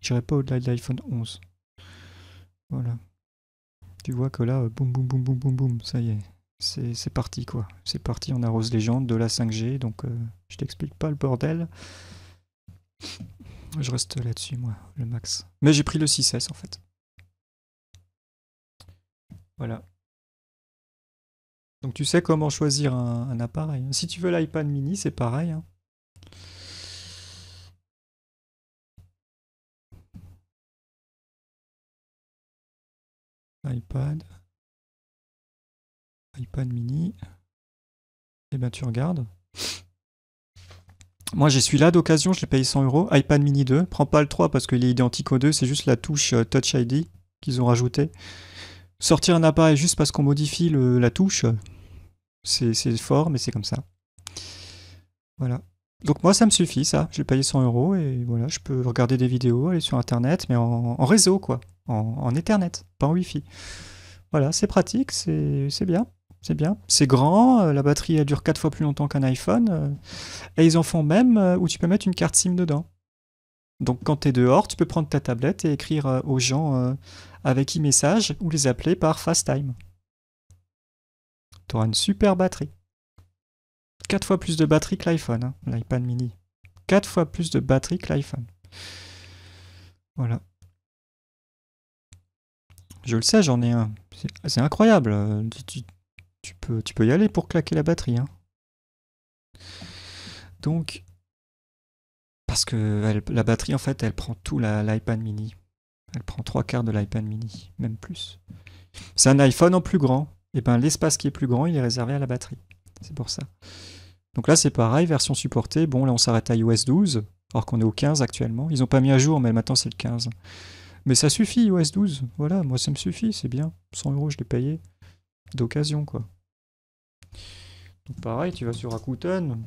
A: J'irai pas au-delà de l'iPhone 11. Voilà. Tu vois que là, boum, boum, boum, boum, boum, boum, ça y est. C'est parti, quoi. C'est parti, on arrose les gens de la 5G. Donc, je t'explique pas le bordel. Je reste là-dessus, moi, le max. Mais j'ai pris le 6S, en fait. Voilà. Donc tu sais comment choisir un appareil. Si tu veux l'iPad mini, c'est pareil. Hein. iPad mini. Et bien tu regardes. Moi j'ai celui-là d'occasion, je l'ai payé 100 €. iPad mini 2. Prends pas le 3 parce qu'il est identique au 2, c'est juste la touche Touch ID qu'ils ont rajouté. Sortir un appareil juste parce qu'on modifie la touche, c'est fort, mais c'est comme ça. Voilà. Donc moi ça me suffit ça, j'ai payé 100 € et voilà, je peux regarder des vidéos, aller sur internet, mais en réseau quoi, en Ethernet, pas en Wi-Fi. Voilà, c'est pratique, c'est bien, c'est bien. C'est grand, la batterie elle dure 4 fois plus longtemps qu'un iPhone, et ils en font même où tu peux mettre une carte SIM dedans. Donc quand tu es dehors, tu peux prendre ta tablette et écrire aux gens avec e-message ou les appeler par FaceTime. Tu auras une super batterie. 4 fois plus de batterie que l'iPhone, hein, l'iPad mini. 4 fois plus de batterie que l'iPhone. Voilà. Je le sais, j'en ai un. C'est incroyable. Tu peux y aller pour claquer la batterie. Hein. Donc, parce que la batterie, en fait, elle prend tout l'iPad mini. Elle prend 3/4 de l'iPad mini, même plus. C'est un iPhone en plus grand. Et ben l'espace qui est plus grand, il est réservé à la batterie. C'est pour ça. Donc là, c'est pareil, version supportée. Bon, là, on s'arrête à iOS 12, alors qu'on est au 15 actuellement. Ils n'ont pas mis à jour, mais maintenant, c'est le 15. Mais ça suffit, iOS 12. Voilà, moi, ça me suffit, c'est bien. 100 €, je l'ai payé. D'occasion, quoi. Donc pareil, tu vas sur Rakuten.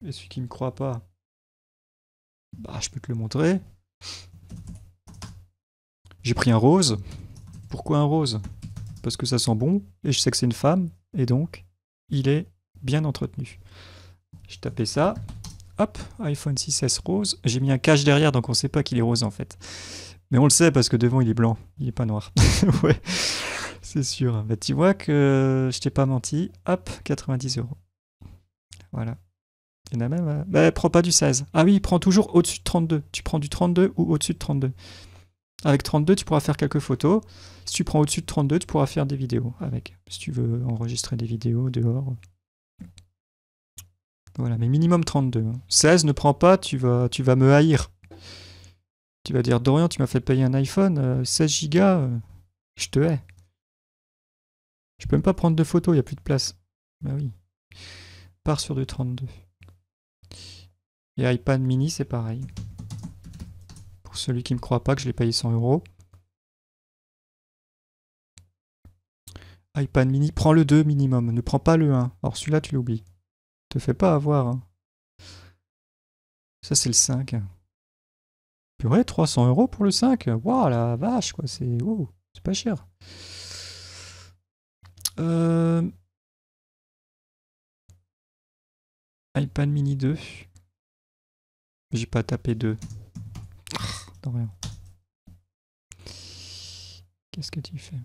A: Et celui qui me croit pas, bah, je peux te le montrer. J'ai pris un rose. Pourquoi un rose? Parce que ça sent bon, et je sais que c'est une femme, et donc, il est bien entretenu. Je tapais ça. Hop, iPhone 6S rose. J'ai mis un cache derrière, donc on sait pas qu'il est rose en fait. Mais on le sait parce que devant il est blanc, il est pas noir. Ouais, c'est sûr. Bah, tu vois que je t'ai pas menti. Hop, 90 €. Voilà. Il y en a même. Bah, prends pas du 16. Ah oui, prends toujours au-dessus de 32. Tu prends du 32 ou au-dessus de 32. Avec 32, tu pourras faire quelques photos. Si tu prends au-dessus de 32, tu pourras faire des vidéos avec. Si tu veux enregistrer des vidéos dehors. Voilà, mais minimum 32. 16, ne prends pas, tu vas me haïr. Tu vas dire, Dorian, tu m'as fait payer un iPhone, 16 Go, je te hais. Je peux même pas prendre de photos, il n'y a plus de place. Bah oui. Pars sur du 32. Et iPad mini, c'est pareil. Pour celui qui ne me croit pas que je l'ai payé 100 €. iPad mini, prends le 2 minimum, ne prends pas le 1. Alors celui-là, tu l'oublies. Te fais pas avoir. Hein. Ça, c'est le 5. Purée, 300 € pour le 5. Waouh, la vache, quoi. C'est pas cher. iPad mini 2. J'ai pas tapé 2. Non, rien. Qu'est-ce que tu fais?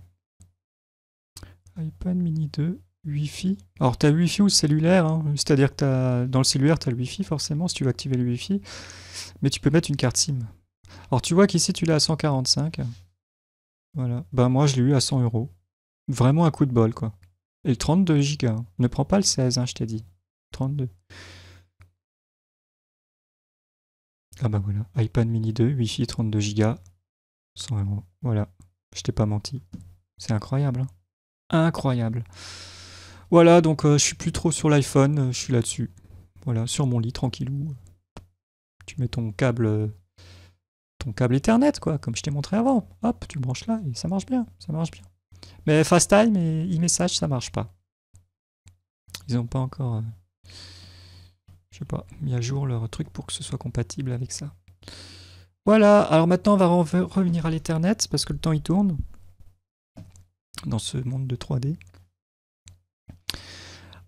A: iPad mini 2, Wi-Fi. Alors, t'as Wi-Fi ou cellulaire, hein. C'est-à-dire que dans le cellulaire, t'as le Wi-Fi, forcément, si tu veux activer le Wi-Fi. Mais tu peux mettre une carte SIM. Alors, tu vois qu'ici, tu l'as à 145. Voilà. Ben, moi, je l'ai eu à 100 €. Vraiment un coup de bol, quoi. Et le 32 Go. Hein. Ne prends pas le 16, hein, je t'ai dit. 32. Ah bah voilà. iPad mini 2, Wi-Fi 32 Go. 100 €. Voilà. Je t'ai pas menti. C'est incroyable. Hein. Incroyable. Voilà, donc je suis plus trop sur l'iPhone, je suis là-dessus. Voilà, sur mon lit, tranquillou. Tu mets ton câble Ethernet, quoi, comme je t'ai montré avant. Hop, tu le branches là et ça marche bien, ça marche bien. Mais FaceTime et e-message, ça marche pas. Ils ont pas encore, je sais pas, mis à jour leur truc pour que ce soit compatible avec ça. Voilà, alors maintenant on va revenir à l'Ethernet parce que le temps il tourne dans ce monde de 3D.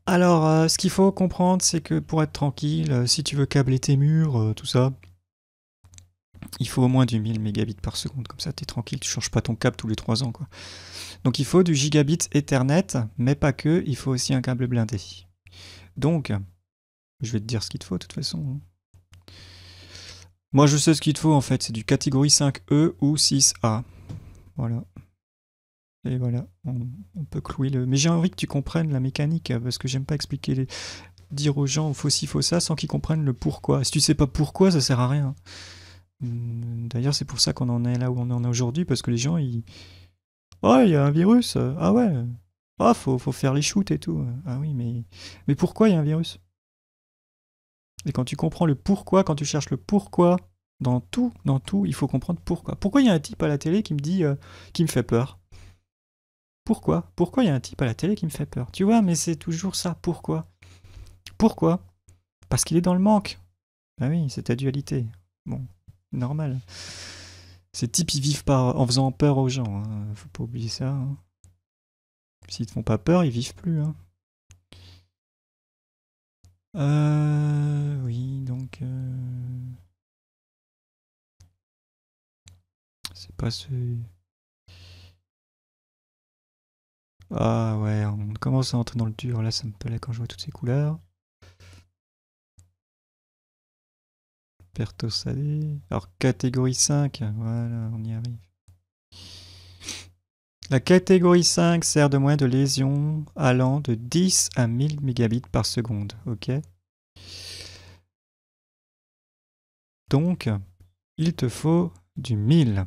A: Alors, ce qu'il faut comprendre, c'est que pour être tranquille, si tu veux câbler tes murs, tout ça, il faut au moins du 1000 mégabits par seconde. Comme ça, t'es tranquille, tu changes pas ton câble tous les 3 ans, quoi. Donc il faut du gigabit Ethernet, mais pas que, il faut aussi un câble blindé. Donc, je vais te dire ce qu'il te faut de toute façon. Moi, je sais ce qu'il te faut en fait, c'est du catégorie 5E ou 6A. Voilà. Et voilà, on peut clouer le... Mais j'ai envie que tu comprennes la mécanique, parce que j'aime pas expliquer dire aux gens faut ci, faut ça, sans qu'ils comprennent le pourquoi. Si tu sais pas pourquoi, ça sert à rien. D'ailleurs, c'est pour ça qu'on en est là où on en est aujourd'hui, parce que les gens, ils... Oh, il y a un virus. Ah ouais. Ah, faut faire les shoots et tout. Ah oui, mais pourquoi il y a un virus? Et quand tu comprends le pourquoi, quand tu cherches le pourquoi, dans tout, il faut comprendre pourquoi. Pourquoi il y a un type à la télé qui me dit, qui me fait peur? Pourquoi? Pourquoi il y a un type à la télé qui me fait peur? Tu vois, mais c'est toujours ça. Pourquoi? Pourquoi? Parce qu'il est dans le manque. Ah oui, c'est ta dualité. Bon, normal. Ces types, ils vivent pas en faisant peur aux gens. Hein. Faut pas oublier ça. Hein. S'ils te font pas peur, ils vivent plus. Hein. Oui, donc... C'est pas ce... Ah ouais, on commence à entrer dans le dur. Là, ça me plaît quand je vois toutes ces couleurs. Pertosadé. Alors, catégorie 5. Voilà, on y arrive. La catégorie 5 sert de moyen de lésion allant de 10 à 1000 mégabits par seconde. Ok. Donc, il te faut du 1000.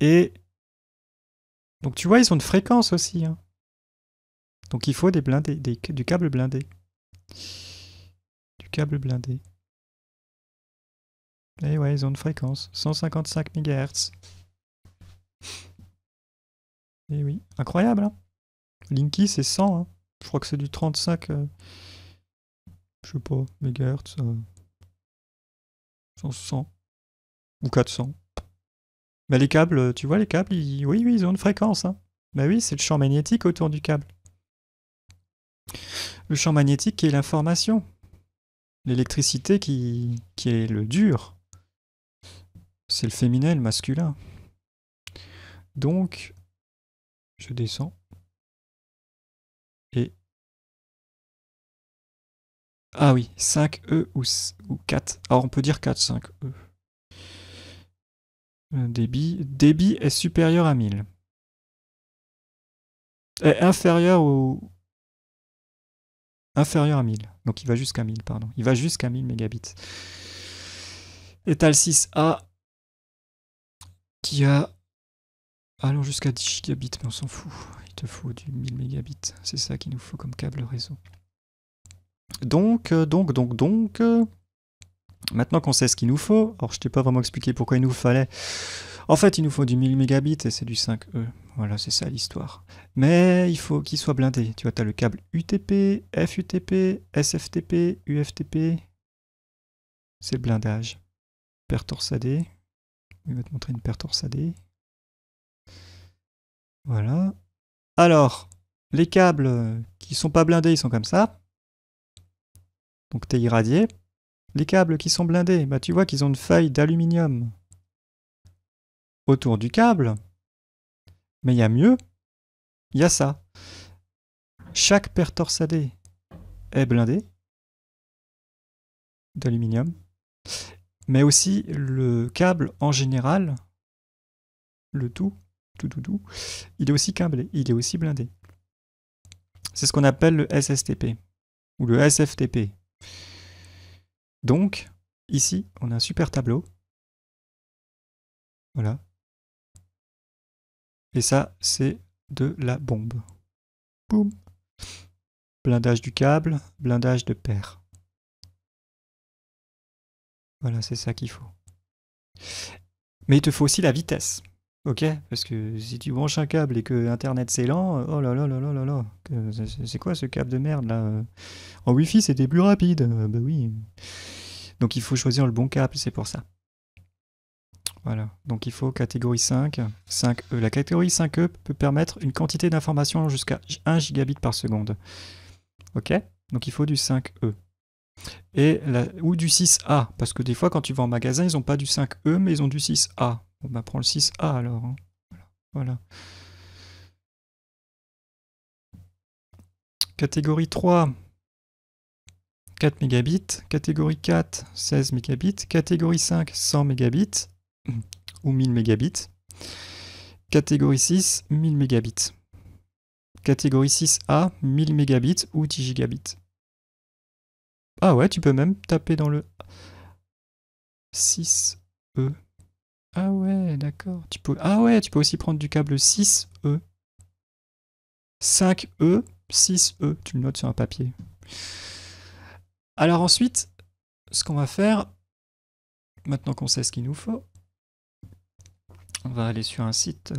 A: Et donc, tu vois, ils ont une fréquence aussi. Hein. Donc, il faut des blindés, du câble blindé. Du câble blindé. Et ouais, ils ont une fréquence. 155 MHz. Et oui, incroyable. Hein. Linky, c'est 100. Hein. Je crois que c'est du 35. Je sais pas, MHz. 100. Ou 400. Mais les câbles, tu vois, les câbles, oui, ils ont une fréquence. Hein. Bah oui, c'est le champ magnétique autour du câble. Le champ magnétique qui est l'information. L'électricité qui est le dur. C'est le féminin et le masculin. Donc, je descends. Et... Ah oui, 5E ou 4. Alors on peut dire 4, 5E. Débit est supérieur à 1000. Est inférieur à 1000. Donc il va jusqu'à 1000, pardon. Il va jusqu'à 1000 mégabits. Et t'as le 6A qui a... Allons jusqu'à 10 gigabits, mais on s'en fout. Il te faut du 1000 mégabits. C'est ça qu'il nous faut comme câble réseau. Donc... Maintenant qu'on sait ce qu'il nous faut, alors je t'ai pas vraiment expliqué pourquoi il nous fallait... En fait, il nous faut du 1000 mégabits et c'est du 5E. Voilà, c'est ça l'histoire. Mais il faut qu'il soit blindé. Tu vois, tu as le câble UTP, FUTP, SFTP, UFTP. C'est le blindage. Paire torsadée. Il va te montrer une paire torsadée. Voilà. Alors, les câbles qui sont pas blindés, ils sont comme ça. Donc t'es irradié. Les câbles qui sont blindés, bah tu vois qu'ils ont une feuille d'aluminium autour du câble. Mais il y a mieux, il y a ça. Chaque paire torsadée est blindée d'aluminium. Mais aussi le câble en général, le tout, il est aussi câblé, il est aussi blindé. C'est ce qu'on appelle le SSTP ou le SFTP. Donc, ici, on a un super tableau. Voilà. Et ça, c'est de la bombe. Boum. Blindage du câble, blindage de paire. Voilà, c'est ça qu'il faut. Mais il te faut aussi la vitesse. Ok? Parce que si tu branches un câble et que Internet c'est lent, oh là là là là là là. C'est quoi ce câble de merde là? En Wi-Fi c'était plus rapide. Bah oui. Donc il faut choisir le bon câble, c'est pour ça. Voilà. Donc il faut catégorie 5, 5E. La catégorie 5E peut permettre une quantité d'informations jusqu'à 1 gigabit par seconde. Ok? Donc il faut du 5E. Ou du 6A, parce que des fois quand tu vas en magasin, ils n'ont pas du 5E, mais ils ont du 6A. Bon bah prends le 6A alors. Hein. Voilà. Catégorie 3, 4 mégabits. Catégorie 4, 16 mégabits. Catégorie 5, 100 mégabits. Ou 1000 mégabits. Catégorie 6, 1000 mégabits. Catégorie 6A, 1000 mégabits ou 10 gigabits. Ah ouais, tu peux même taper dans le 6E. Ah ouais, d'accord. Ah ouais, tu peux aussi prendre du câble 6E. 5E, 6E. Tu le notes sur un papier. Alors ensuite, ce qu'on va faire, maintenant qu'on sait ce qu'il nous faut, on va aller sur un site.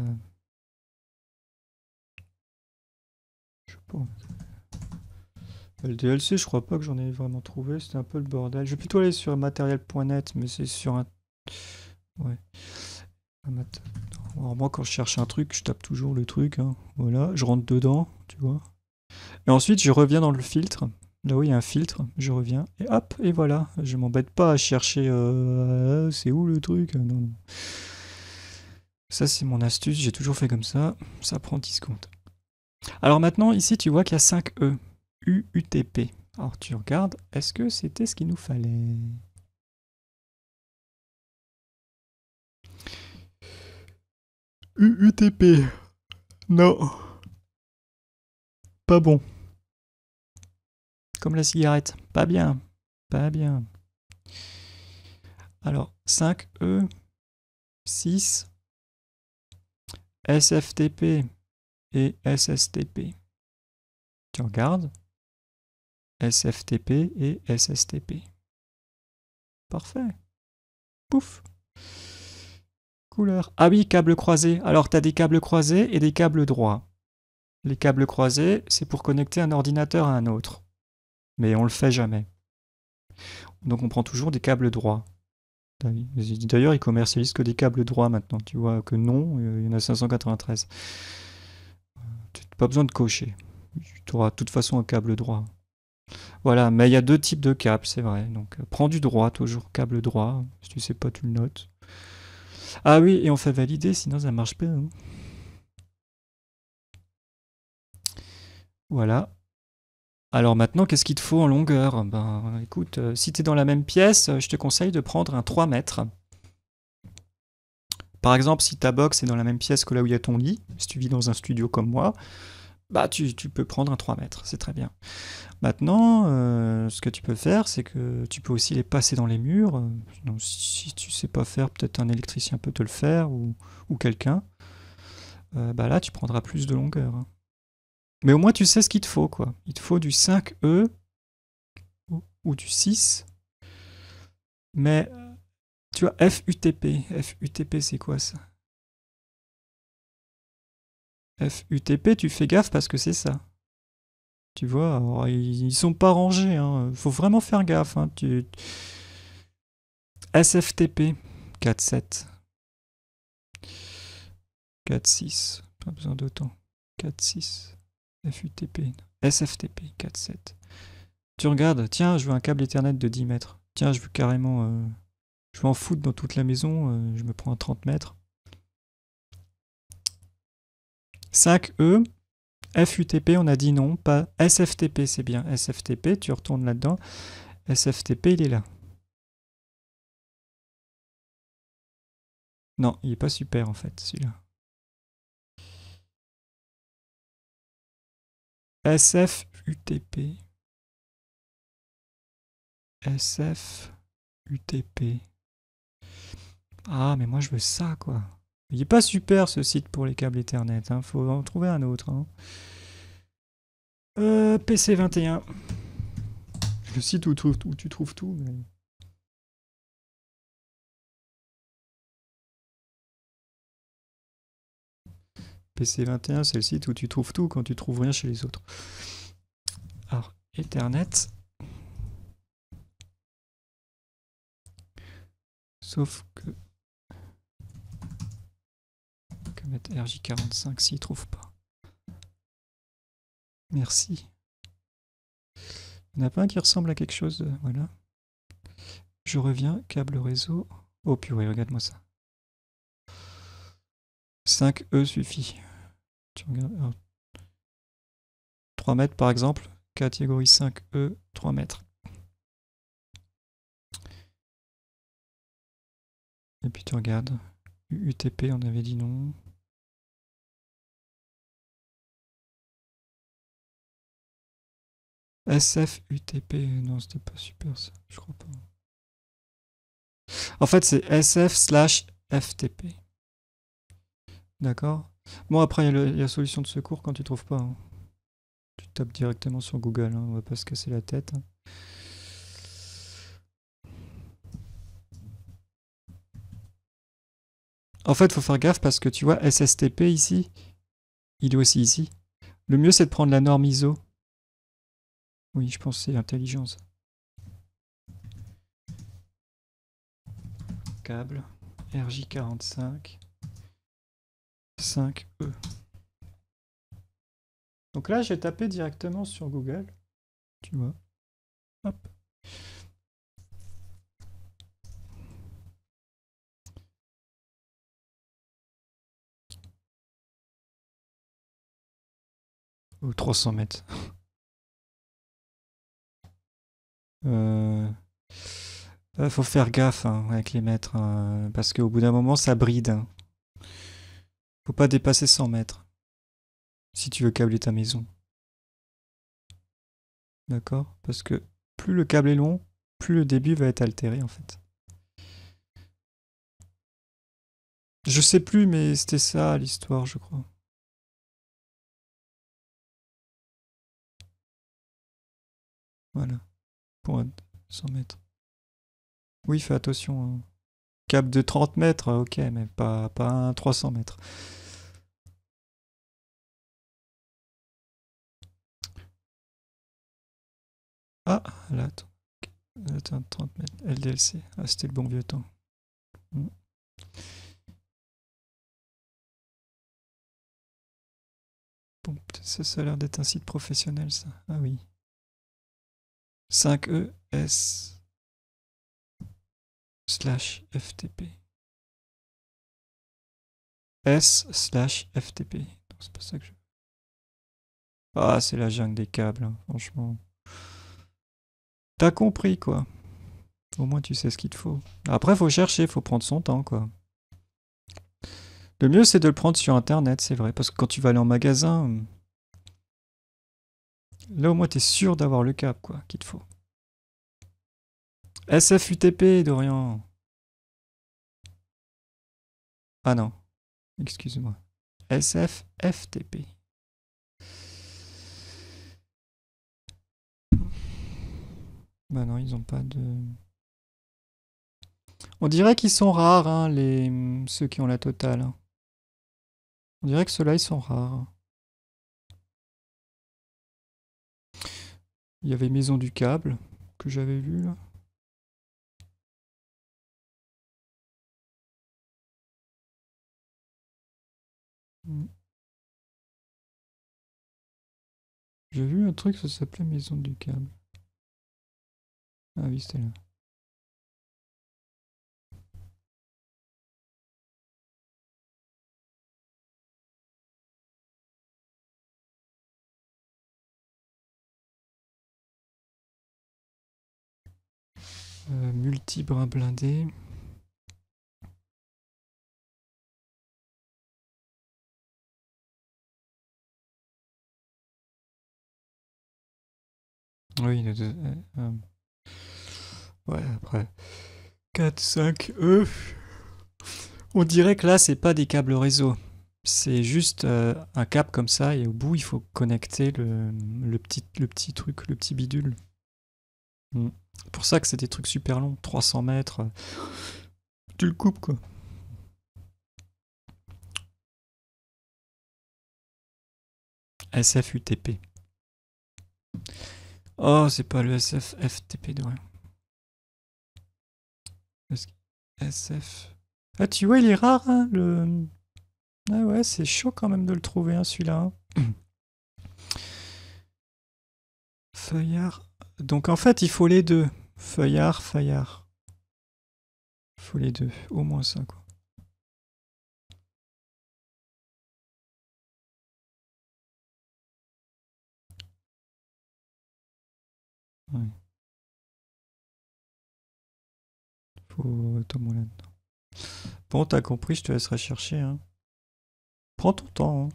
A: Je sais pas. LDLC, je crois pas que j'en ai vraiment trouvé. C'était un peu le bordel. Je vais plutôt aller sur matériel.net, mais c'est sur un. Ouais. Alors moi, quand je cherche un truc, je tape toujours le truc. Hein. Voilà, je rentre dedans, tu vois. Et ensuite, je reviens dans le filtre. Là où il y a un filtre, je reviens. Et hop, et voilà. Je m'embête pas à chercher. C'est où le truc? Non. Ça, c'est mon astuce. J'ai toujours fait comme ça. Ça prend 10 secondes. Alors maintenant, ici, tu vois qu'il y a 5E. UUTP. Alors tu regardes, est-ce que c'était ce qu'il nous fallait? UUTP. Non. Pas bon. Comme la cigarette. Pas bien. Pas bien. Alors, 5E, 6, SFTP et SSTP. Tu regardes. SFTP et SSTP. Parfait. Pouf. Couleur. Ah oui, câble croisé. Alors, tu as des câbles croisés et des câbles droits. Les câbles croisés, c'est pour connecter un ordinateur à un autre. Mais on le fait jamais. Donc on prend toujours des câbles droits. D'ailleurs, ils commercialisent que des câbles droits maintenant. Tu vois que non, il y en a 593. Tu n'as pas besoin de cocher. Tu auras de toute façon un câble droit. Voilà, mais il y a deux types de câbles, c'est vrai. Donc prends du droit, toujours câble droit. Si tu sais pas, tu le notes. Ah oui, et on fait valider, sinon ça marche pas. Hein. Voilà. Alors maintenant, qu'est-ce qu'il te faut en longueur? Ben écoute, si tu es dans la même pièce, je te conseille de prendre un 3 mètres. Par exemple, si ta box est dans la même pièce que là où il y a ton lit, si tu vis dans un studio comme moi, bah tu peux prendre un 3 mètres, c'est très bien. Maintenant, ce que tu peux faire, c'est que tu peux aussi les passer dans les murs. Donc, si tu sais pas faire, peut-être un électricien peut te le faire ou quelqu'un. Bah là, tu prendras plus de longueur. Hein. Mais au moins, tu sais ce qu'il te faut, quoi. Il te faut du 5E ou du 6. Mais, tu vois, FUTP. FUTP, c'est quoi ça? FUTP, tu fais gaffe parce que c'est ça. Tu vois, alors, ils sont pas rangés, hein. Faut vraiment faire gaffe. Hein. SFTP, 4.7. 4.6, pas besoin d'autant. 4.6, FUTP, SFTP, 4.7. Tu regardes, tiens, je veux un câble Ethernet de 10 mètres. Tiens, je veux carrément... je veux en foutre dans toute la maison, je me prends un 30 mètres. 5E, FUTP, on a dit non, pas SFTP, c'est bien. SFTP, tu retournes là-dedans. SFTP, il est là. Non, il est pas super en fait, celui-là. SFUTP. SFUTP. Ah, mais moi je veux ça, quoi. Il est pas super ce site pour les câbles Ethernet, hein. Faut en trouver un autre. Hein. PC21. Le site où tu trouves tout. Mais... PC21, c'est le site où tu trouves tout quand tu trouves rien chez les autres. Alors, Ethernet. Sauf que... On peut mettre RJ45 s'il trouve pas. Merci. Il n'y en a pas un qui ressemble à quelque chose, voilà. Je reviens, câble réseau. Oh purée, regarde-moi ça. 5E suffit. Tu regardes. Alors, 3 mètres par exemple. Catégorie 5E, 3 mètres. Et puis tu regardes. UTP, on avait dit non. SFUTP, non, c'était pas super ça, je crois pas. En fait, c'est SF/FTP. D'accord. Bon, après, il y a la solution de secours quand tu trouves pas. Hein. Tu tapes directement sur Google, hein. On va pas se casser la tête. Hein. En fait, il faut faire gaffe parce que tu vois, SSTP ici, il est aussi ici. Le mieux, c'est de prendre la norme ISO. Oui, je pense que c'est intelligence. Câble, RJ45, 5E. Donc là, j'ai tapé directement sur Google. Tu vois. Hop. Ou 300 mètres. Faut faire gaffe hein, avec les mètres, hein, parce qu'au bout d'un moment, ça bride. Hein. Faut pas dépasser 100 mètres. Si tu veux câbler ta maison. D'accord? Parce que plus le câble est long, plus le débit va être altéré en fait. Je sais plus, mais c'était ça l'histoire, je crois. Voilà. Pour 100 mètres. Oui, fais attention. Hein. Câble de 30 mètres, ok, mais pas un 300 mètres. Ah, là, attends, 30 mètres. LDLC. Ah, c'était le bon vieux temps. Bon, ça a l'air d'être un site professionnel, ça. Ah oui. 5E S/FTP. S/FTP. Non, c'est pas ça que je veux. Ah, c'est la jungle des câbles, hein, franchement. T'as compris, quoi. Au moins, tu sais ce qu'il te faut. Après, faut chercher, faut prendre son temps, quoi. Le mieux, c'est de le prendre sur Internet, c'est vrai. Parce que quand tu vas aller en magasin, là, au moins, t'es sûr d'avoir le câble, quoi, qu'il te faut. SFUTP, Dorian. Ah non, excuse-moi. SFFTP. Bah non, ils ont pas de... On dirait qu'ils sont rares, hein, ceux qui ont la totale. Hein. On dirait que ceux-là, ils sont rares. Il y avait Maison du Câble, que j'avais vu, là. Mm. J'ai vu un truc, ça s'appelait Maison du Câble. Ah oui, c'était là. Multi-bras blindé. Oui, ouais, après. 4, 5, On dirait que là, c'est pas des câbles réseau. C'est juste un câble comme ça, et au bout, il faut connecter le petit truc, le petit bidule. Mm. C'est pour ça que c'est des trucs super longs, 300 mètres. Tu le coupes, quoi. SFUTP. Oh, c'est pas le SFFTP de rien. SF. Ah, tu vois, il est rare, hein, le. Ah ouais, c'est chaud quand même de le trouver, hein, celui-là. Hein. Feuillard. Donc en fait, il faut les deux. Feuillard, feuillard. Il faut les deux. Au moins ça, quoi. Ouais. Faut Tom Holland. Bon, t'as compris, je te laisserai chercher. Hein. Prends ton temps. Hein.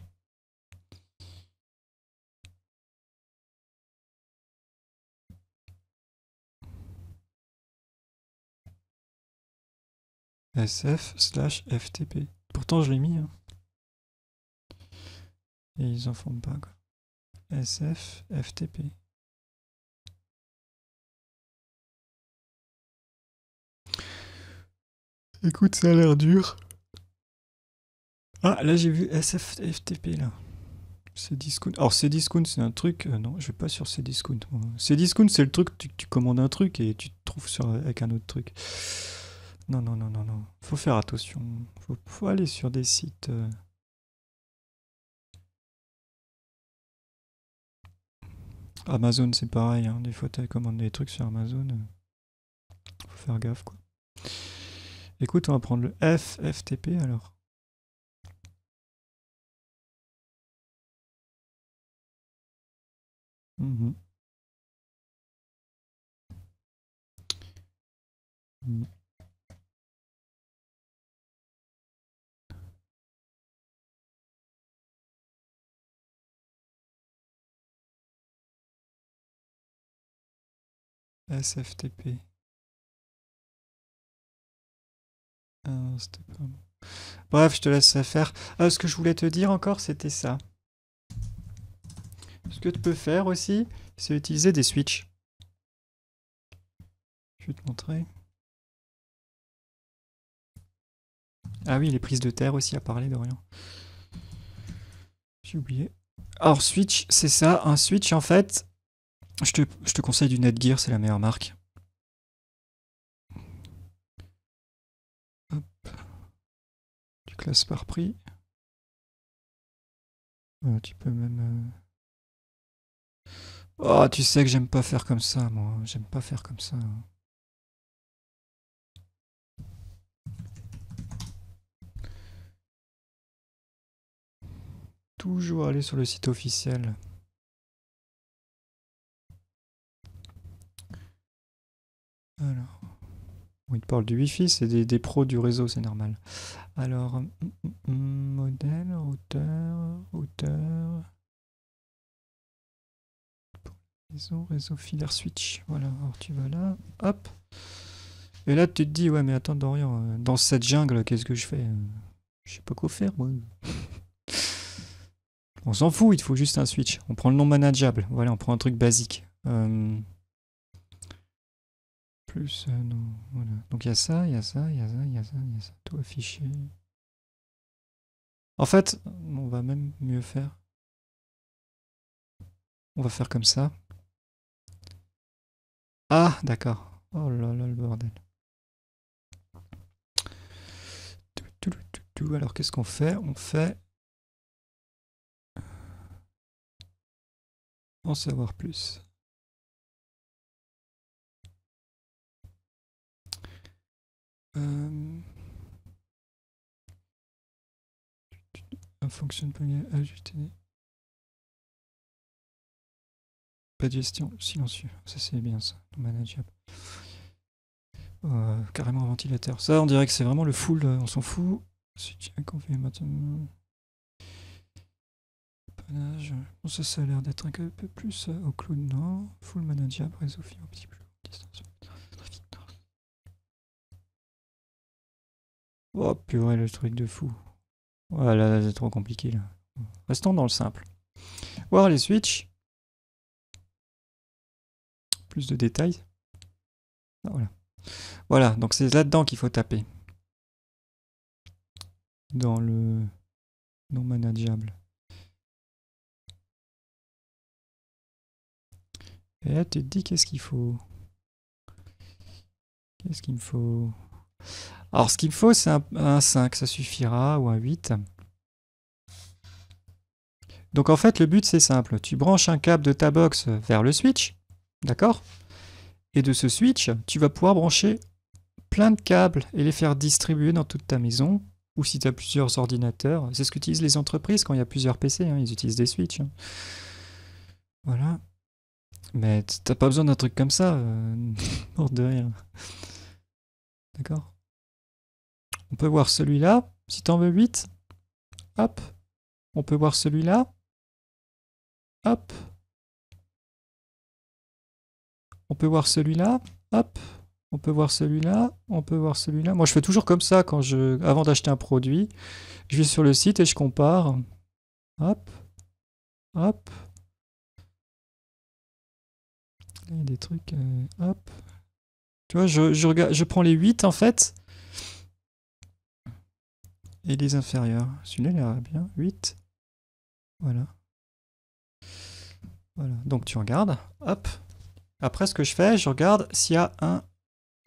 A: SF/FTP. Pourtant, je l'ai mis. Hein. Et ils en font pas, quoi. SFFTP. Écoute, ça a l'air dur. Ah, là, j'ai vu SFFTP, là. Cdiscount. Alors, Cdiscount, c'est un truc. Non, je vais pas sur Cdiscount. Cdiscount, c'est le truc, tu commandes un truc et tu te trouves avec un autre truc. Non, non, non, non, non. Faut faire attention. Faut aller sur des sites. Amazon, c'est pareil. Hein. Des fois, tu commandes des trucs sur Amazon. Faut faire gaffe, quoi. Écoute, on va prendre le FFTP alors. Mhm. Mhm. SFTP. Ah, c'était pas bon. Bref, je te laisse ça faire. Ah, ce que je voulais te dire encore, c'était ça. Ce que tu peux faire aussi, c'est utiliser des switches. Je vais te montrer. Ah oui, les prises de terre aussi à parler, Dorian. J'ai oublié. Alors, switch, c'est ça. Un switch, en fait, je te conseille du Netgear, c'est la meilleure marque. Hop. Tu classes par prix. Tu peux même. Oh, tu sais que j'aime pas faire comme ça, moi. J'aime pas faire comme ça. Toujours aller sur le site officiel. Alors. Bon, il te parle du Wi-Fi, c'est des pros du réseau, c'est normal. Alors, modèle, routeur. Réseau filaire switch. Voilà, alors tu vas là, hop. Et là, tu te dis, ouais, mais attends, Dorian, dans cette jungle, qu'est-ce que je fais Je sais pas quoi faire, moi. On s'en fout, il te faut juste un switch. On prend le nom manageable. Voilà, on prend un truc basique. Plus, non, voilà. Donc il y a ça, il y a ça, il y a ça, il y a ça, il y a ça. Tout affiché. En fait, on va même mieux faire. On va faire comme ça. Ah, d'accord. Oh là là, le bordel. Alors, qu'est-ce qu'on fait? On fait... En savoir plus. Un fonction peut ajouter. Pas de gestion, silencieux. Ça, c'est bien, ça. Manageable. Carrément un ventilateur. Ça, on dirait que c'est vraiment le full, on s'en fout. Qu'on fait maintenant. Panache. Bon, ça a l'air d'être un peu plus au cloud, non? Full manageable, réseau fibre, petit plus. Oh purée, le truc de fou. Voilà, c'est trop compliqué là. Restons dans le simple. Voir les switches. Plus de détails. Ah, voilà. Voilà, donc c'est là-dedans qu'il faut taper. Dans le non manageable. Et là, tu te dis qu'est-ce qu'il faut? Qu'est-ce qu'il me faut? Alors, ce qu'il me faut, c'est un 5, ça suffira, ou un 8. Donc, en fait, le but, c'est simple. Tu branches un câble de ta box vers le switch, d'accord? Et de ce switch, tu vas pouvoir brancher plein de câbles et les faire distribuer dans toute ta maison, ou si tu as plusieurs ordinateurs. C'est ce qu'utilisent les entreprises quand il y a plusieurs PC, hein, ils utilisent des switches. Hein. Voilà. Mais t'as pas besoin d'un truc comme ça, mort de rire. D'accord? On peut voir celui-là, si t'en veux 8. Hop. On peut voir celui-là. Hop. On peut voir celui-là. Hop. On peut voir celui-là. On peut voir celui-là. Moi, je fais toujours comme ça avant d'acheter un produit. Je vais sur le site et je compare. Hop. Hop. Il y a des trucs. Hop. Tu vois, je prends les 8 en fait. Et les inférieurs. Celui-là, il a l'air bien. 8. Voilà. Voilà. Donc tu regardes. Hop. Après, ce que je fais, je regarde s'il y a un...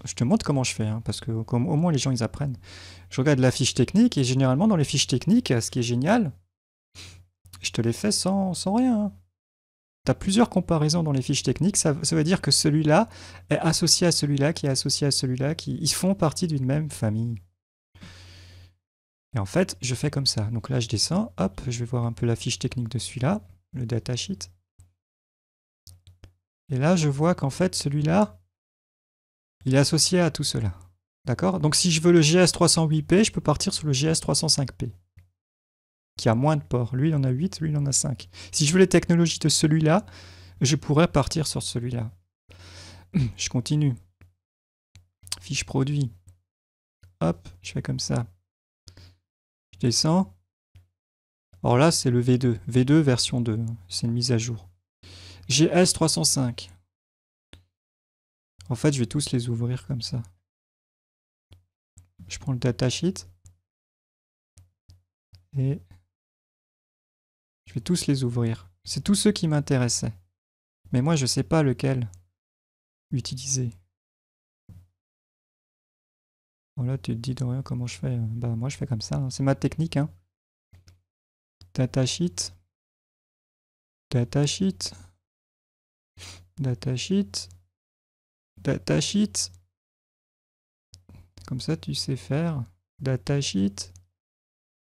A: Je te montre comment je fais, hein, parce que au moins les gens, ils apprennent. Je regarde la fiche technique, et généralement, dans les fiches techniques, ce qui est génial, je te les fais sans rien. Hein. Tu as plusieurs comparaisons dans les fiches techniques, ça veut dire que celui-là est associé à celui-là, qui est associé à celui-là, ils font partie d'une même famille. Et en fait, je fais comme ça. Donc là, je descends, hop, je vais voir un peu la fiche technique de celui-là, le datasheet. Et là, je vois qu'en fait, celui-là, il est associé à tout cela. D'accord? Donc si je veux le GS308P, je peux partir sur le GS305P, qui a moins de ports. Lui, il en a 8, lui, il en a 5. Si je veux les technologies de celui-là, je pourrais partir sur celui-là. Je continue. Fiche produit. Hop, je fais comme ça. Je descends. Alors là, c'est le V2. V2 version 2. C'est une mise à jour. GS305. En fait, je vais tous les ouvrir comme ça. Je prends le datasheet. Et je vais tous les ouvrir. C'est tous ceux qui m'intéressaient. Mais moi, je ne sais pas lequel utiliser. Voilà, tu te dis de rien comment je fais. Bah, moi, je fais comme ça. Hein. C'est ma technique. Hein. Datasheet. Datasheet. Datasheet. Datasheet. Comme ça, tu sais faire. Datasheet.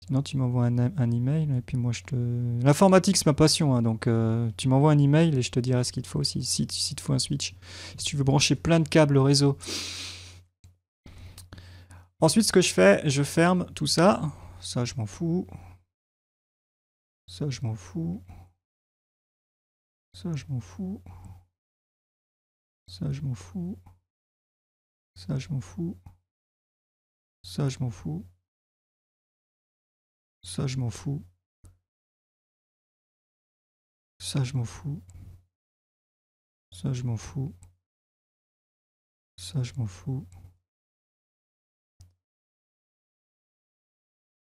A: Sinon, tu m'envoies un email et puis moi, je te... L'informatique, c'est ma passion. Hein, donc, tu m'envoies un email et je te dirai ce qu'il te faut si te faut un switch. Si tu veux brancher plein de câbles au réseau. Ensuite, ce que je fais, je ferme tout ça. Ça, je m'en fous. Ça, je m'en fous. Ça, je m'en fous. Ça, je m'en fous. Ça, je m'en fous. Ça, je m'en fous. Ça, je m'en fous. Ça, je m'en fous. Ça, je m'en fous. Ça, je m'en fous.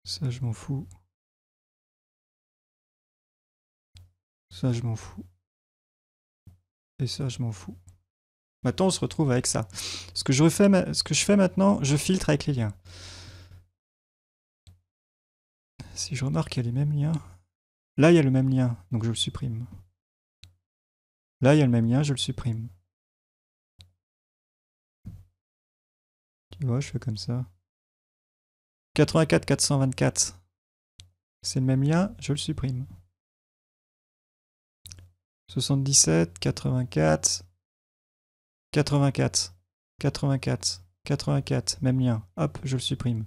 A: Ça, je m'en fous. Ça, je m'en fous. Et ça, je m'en fous. Maintenant, on se retrouve avec ça. Ce que je fais maintenant, je filtre avec les liens. Si je remarque qu'il y a les mêmes liens... Là, il y a le même lien, donc je le supprime. Là, il y a le même lien, je le supprime. Tu vois, je fais comme ça. 84 424. C'est le même lien, je le supprime. 77 84 84 84 84. Même lien. Hop, je le supprime.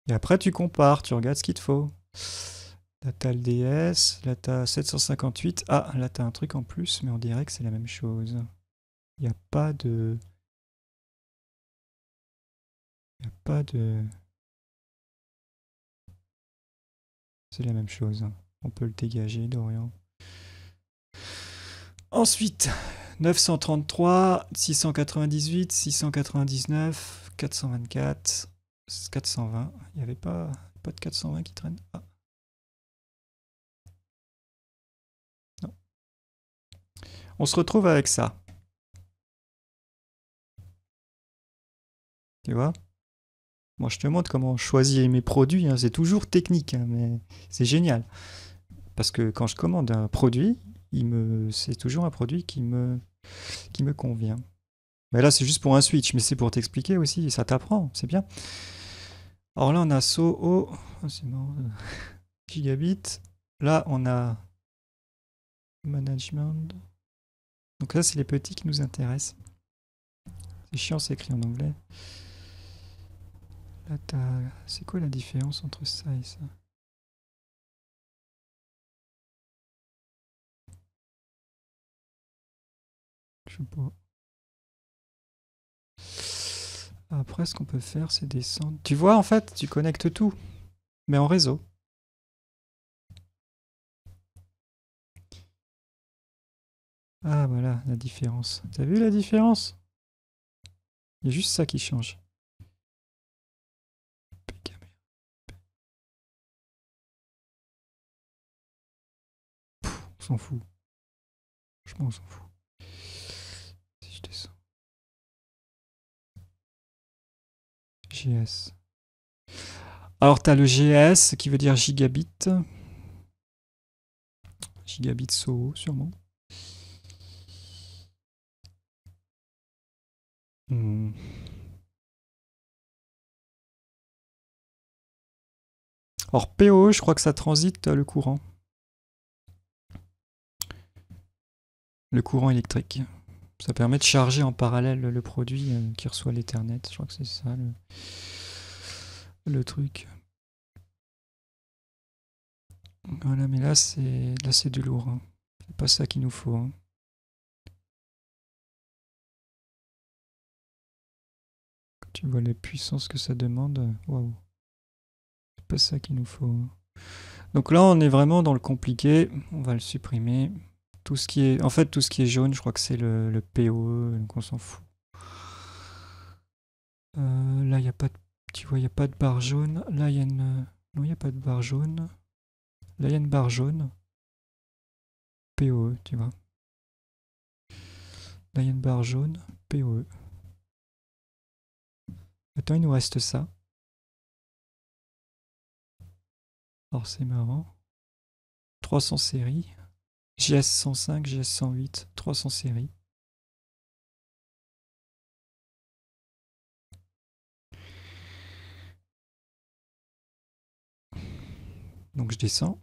A: Et après, tu compares, tu regardes ce qu'il te faut. Là, t'as le DS, là, t'as 758. Ah, là, t'as un truc en plus, mais on dirait que c'est la même chose. Il n'y a pas de... Il n'y a pas de... C'est la même chose. On peut le dégager, Dorian. Ensuite, 933, 698, 699, 424, 420. Il n'y avait pas de 420 qui traîne. Ah. Non. On se retrouve avec ça. Tu vois? Moi, je te montre comment choisir mes produits. Hein. C'est toujours technique, hein, mais c'est génial. Parce que quand je commande un produit, c'est toujours un produit qui me convient. Mais là, c'est juste pour un switch, mais c'est pour t'expliquer aussi. Ça t'apprend, c'est bien. Alors là, on a SOHO. Oh, c'est marrant. Gigabit. Là, on a management. Donc là, c'est les petits qui nous intéressent. C'est chiant, c'est écrit en anglais. Là, c'est quoi la différence entre ça et ça? Je sais pas. Après, ce qu'on peut faire, c'est descendre. Tu vois, en fait, tu connectes tout, mais en réseau. Ah, voilà, la différence. T'as vu la différence? Il y a juste ça qui change. On s'en fout. Franchement, on s'en fout. Si je descends. GS. Alors, tu as le GS qui veut dire gigabit. Gigabit SOHO, sûrement. Alors, PoE, je crois que ça transite le courant. Le courant électrique. Ça permet de charger en parallèle le produit qui reçoit l'Ethernet. Je crois que c'est ça le truc. Voilà, mais là c'est du lourd. Hein. C'est pas ça qu'il nous faut. Hein. Quand tu vois les puissances que ça demande, waouh. C'est pas ça qu'il nous faut. Hein. Donc là, on est vraiment dans le compliqué. On va le supprimer. Tout ce qui est, en fait, tout ce qui est jaune, je crois que c'est le PoE, donc on s'en fout. Là, il n'y a pas de, tu vois, il n'y a pas de barre jaune. Là, il y a une, non, il n'y a pas de barre jaune. Là, il y a une barre jaune. PoE, tu vois. Là, il y a une barre jaune. PoE. Attends, il nous reste ça. Alors, c'est marrant. 300 séries. GS 105, GS 108, 300 séries. Donc, je descends.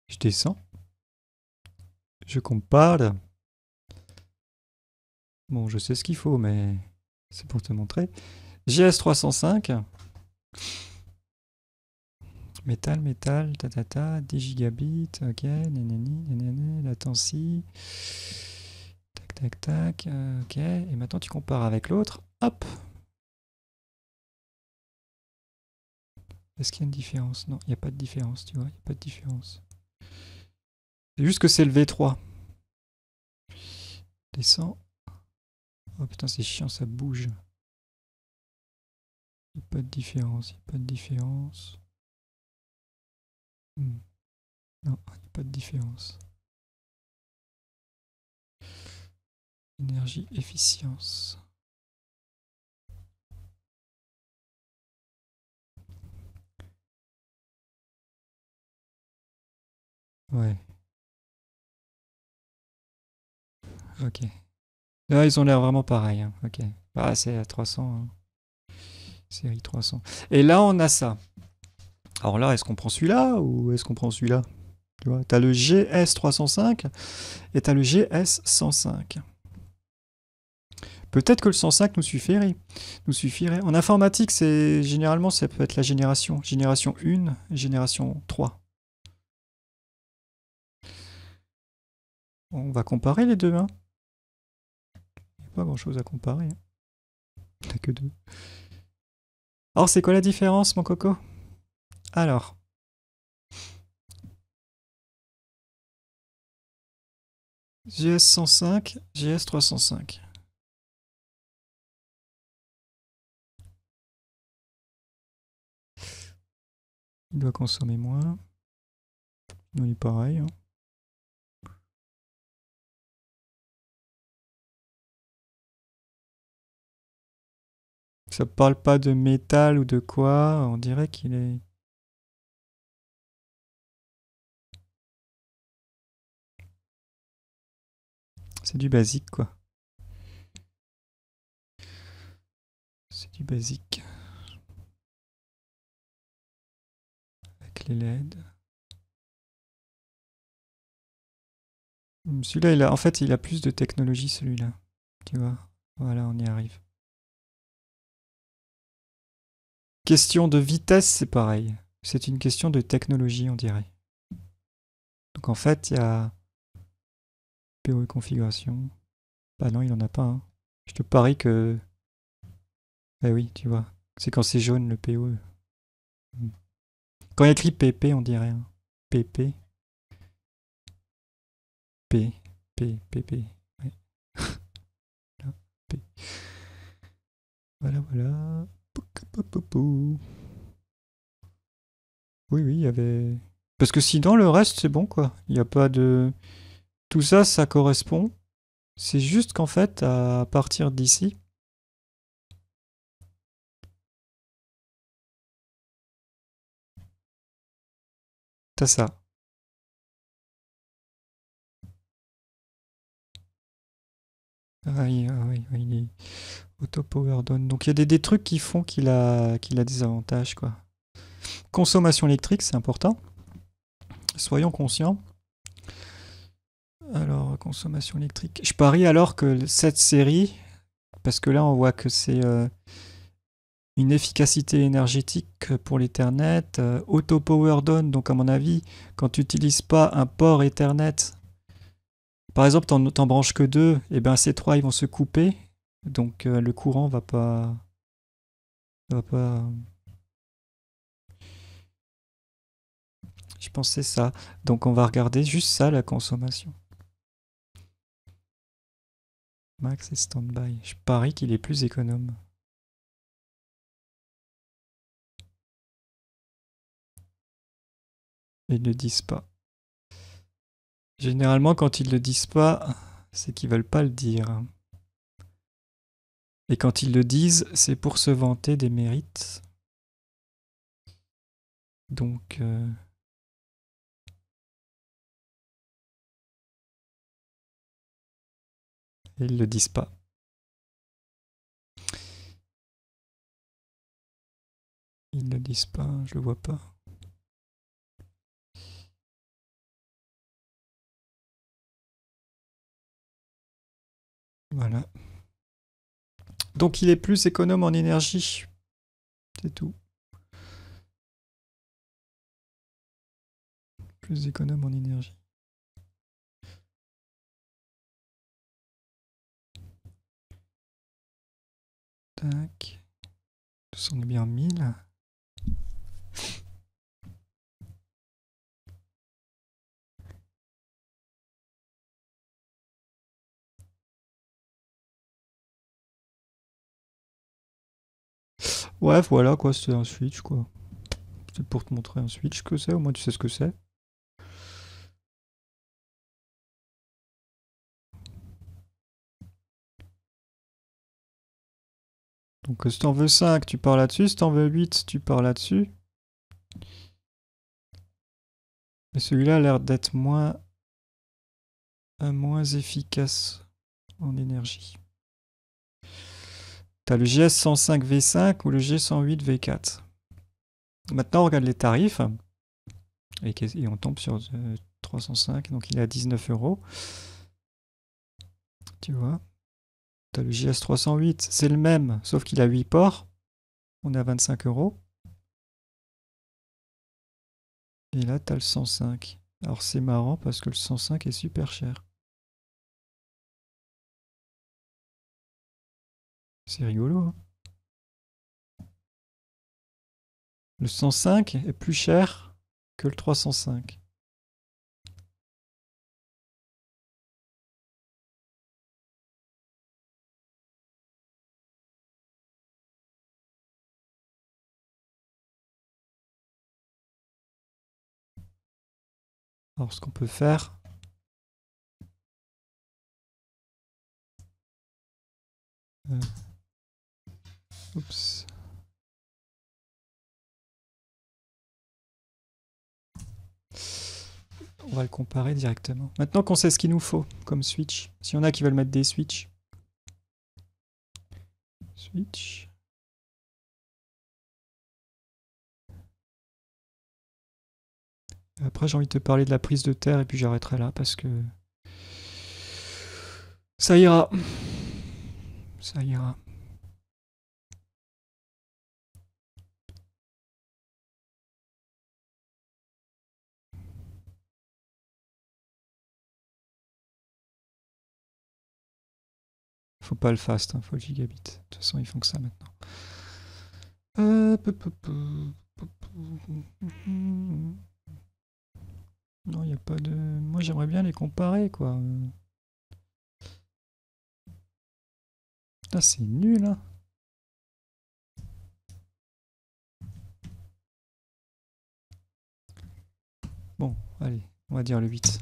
A: Je descends. Je compare. Bon, je sais ce qu'il faut, mais c'est pour te montrer. GS 305. Métal, 10 gigabits, ok, nanani, latency, tac, ok, et maintenant tu compares avec l'autre, hop. Est-ce qu'il y a une différence? Non, il n'y a pas de différence, tu vois, il n'y a pas de différence. C'est juste que c'est le V3. Descends. Oh putain, c'est chiant, ça bouge. Il n'y a pas de différence, il n'y a pas de différence. Non, il n'y a pas de différence. Énergie, efficience. Ouais. Ok. Là, ils ont l'air vraiment pareils. Hein. Ok. Ah, c'est à 300. Hein. Série 300. Et là, on a ça. Alors là, est-ce qu'on prend celui-là ou est-ce qu'on prend celui-là? Tu vois, t'as le GS305 et t'as le GS105. Peut-être que le 105 nous suffirait. En informatique, généralement, ça peut être la génération. Génération 1, génération 3. On va comparer les deux. Hein. Il n'y a pas grand-chose à comparer. Hein. T'as que deux. Alors, c'est quoi la différence, mon coco? Alors. GS105, GS305. Il doit consommer moins. On est pareil. Hein. Ça parle pas de métal ou de quoi. On dirait qu'il est... C'est du basique, quoi. C'est du basique. Avec les LED. Celui-là, en fait, il a plus de technologie, celui-là. Tu vois. Voilà, on y arrive. Question de vitesse, c'est pareil. C'est une question de technologie, on dirait. Donc en fait, il y a POE configuration. Bah non, il en a pas. Hein. Je te parie que... Eh oui, tu vois. C'est quand c'est jaune, le POE. Quand il y a écrit PP, on dirait. Hein. PP. P. P. PP. Ouais. Là, P. Voilà, voilà. Oui, oui, il y avait... Parce que sinon, le reste, c'est bon, quoi. Il n'y a pas de... Tout ça, ça correspond. C'est juste qu'en fait, à partir d'ici, t'as ça. Ah oui, ah oui, oui, il est auto power down. Donc il y a des trucs qui font qu'il a des avantages, quoi. Consommation électrique, c'est important. Soyons conscients. Alors, consommation électrique. Je parie alors que cette série, parce que là on voit que c'est une efficacité énergétique pour l'Ethernet, auto power down, donc à mon avis, quand tu n'utilises pas un port Ethernet, par exemple, t'en branches que deux, et ben ces trois ils vont se couper, donc le courant va pas. Je pensais ça. Donc on va regarder juste ça, la consommation. Max et standby. Je parie qu'il est plus économe. Ils ne le disent pas. Généralement, quand ils ne le disent pas, c'est qu'ils veulent pas le dire. Et quand ils le disent, c'est pour se vanter des mérites. Donc, ils le disent pas. Ils le disent pas, je le vois pas. Voilà. Donc il est plus économe en énergie. C'est tout. Plus économe en énergie. Tac. On est bien 1000. Ouais, voilà quoi, c'est un switch quoi. C'est pour te montrer un switch que c'est, au moins tu sais ce que c'est. Donc si t'en veux 5, tu pars là-dessus. Si t'en veux 8, tu pars là-dessus. Mais celui-là a l'air d'être moins efficace en énergie. T'as le GS105 V5 ou le G108 V4. Maintenant, on regarde les tarifs. Et on tombe sur 305, donc il est à 19 €. Tu vois. T'as le GS308, c'est le même, sauf qu'il a 8 ports. On est à 25 €. Et là, t'as le 105. Alors c'est marrant parce que le 105 est super cher. C'est rigolo, hein. Le 105 est plus cher que le 305. Alors ce qu'on peut faire... oups. On va le comparer directement. Maintenant qu'on sait ce qu'il nous faut comme switch. S'il y en a qui veulent mettre des switches. Switch. Après, j'ai envie de te parler de la prise de terre et puis j'arrêterai là parce que ça ira. Ça ira. Faut pas le fast, hein, faut le gigabit. De toute façon, ils font que ça maintenant. Non, il n'y a pas de... Moi, j'aimerais bien les comparer, quoi. Putain, c'est nul, hein. Bon, allez, on va dire le 8.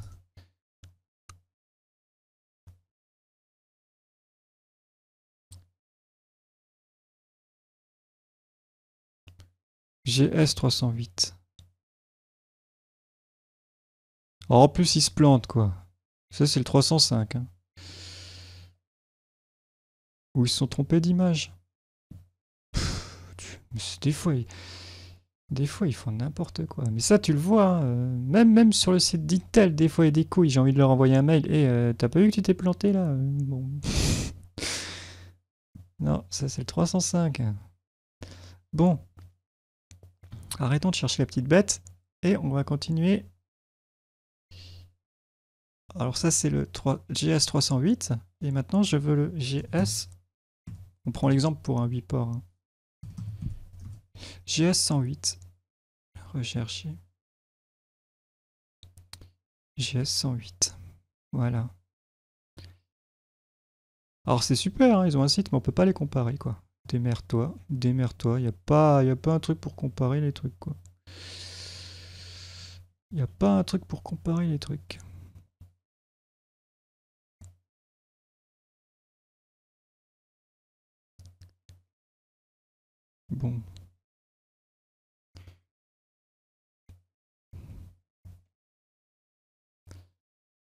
A: GS308. Alors, en plus, il se plante, quoi. Ça, c'est le 305. Hein. Ou ils se sont trompés d'image. Des fois, ils font n'importe quoi. Mais ça, tu le vois. Hein, même sur le site d'Intel, des fois, il y a des couilles. J'ai envie de leur envoyer un mail. Et t'as pas vu que tu t'es planté là bon. Non, ça, c'est le 305. Bon. Arrêtons de chercher la petite bête. Et on va continuer. Alors, ça, c'est le GS308. Et maintenant, je veux le GS. On prend l'exemple pour un 8 ports. Hein. GS108. Rechercher. GS108. Voilà. Alors c'est super, hein, ils ont un site, mais on peut pas les comparer, quoi. Démerde-toi, démerde-toi. Y a pas un truc pour comparer les trucs, quoi. Y a pas un truc pour comparer les trucs. Bon.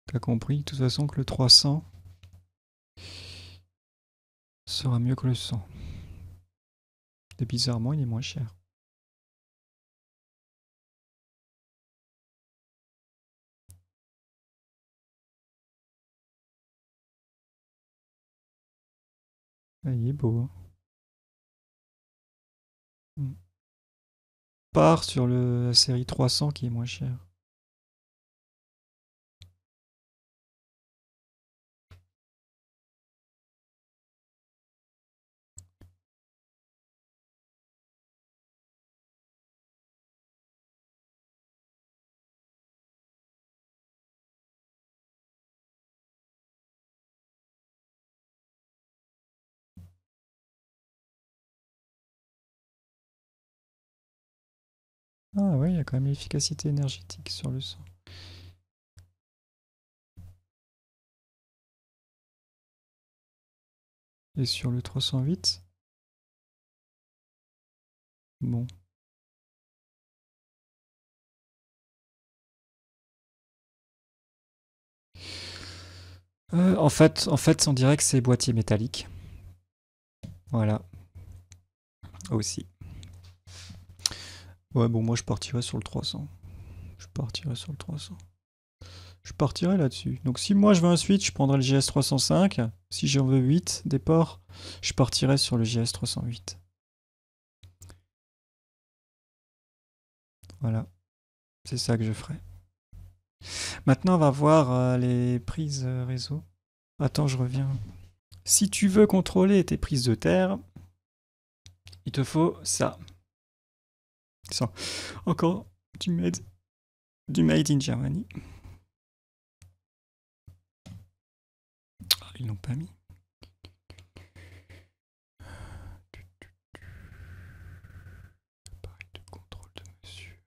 A: T'as compris, de toute façon, que le 300 sera mieux que le 100. Et bizarrement, il est moins cher. Ah, il est beau, hein. Part sur la série 300 qui est moins chère. Ah oui, il y a quand même l'efficacité énergétique sur le son. Et sur le 308? Bon. En fait, on dirait que c'est boîtier métallique. Voilà. Aussi. Ouais, bon, moi je partirais sur le 300. Je partirais sur le 300. Je partirais là-dessus. Donc si moi je veux un switch, je prendrais le GS305. Si j'en veux 8 des ports, je partirais sur le GS308. Voilà. C'est ça que je ferais. Maintenant, on va voir les prises réseau. Attends, je reviens. Si tu veux contrôler tes prises de terre, il te faut ça. Ça. Encore du made in Germany. Ah, ils l'ont pas mis. Appareil de contrôle de mesure.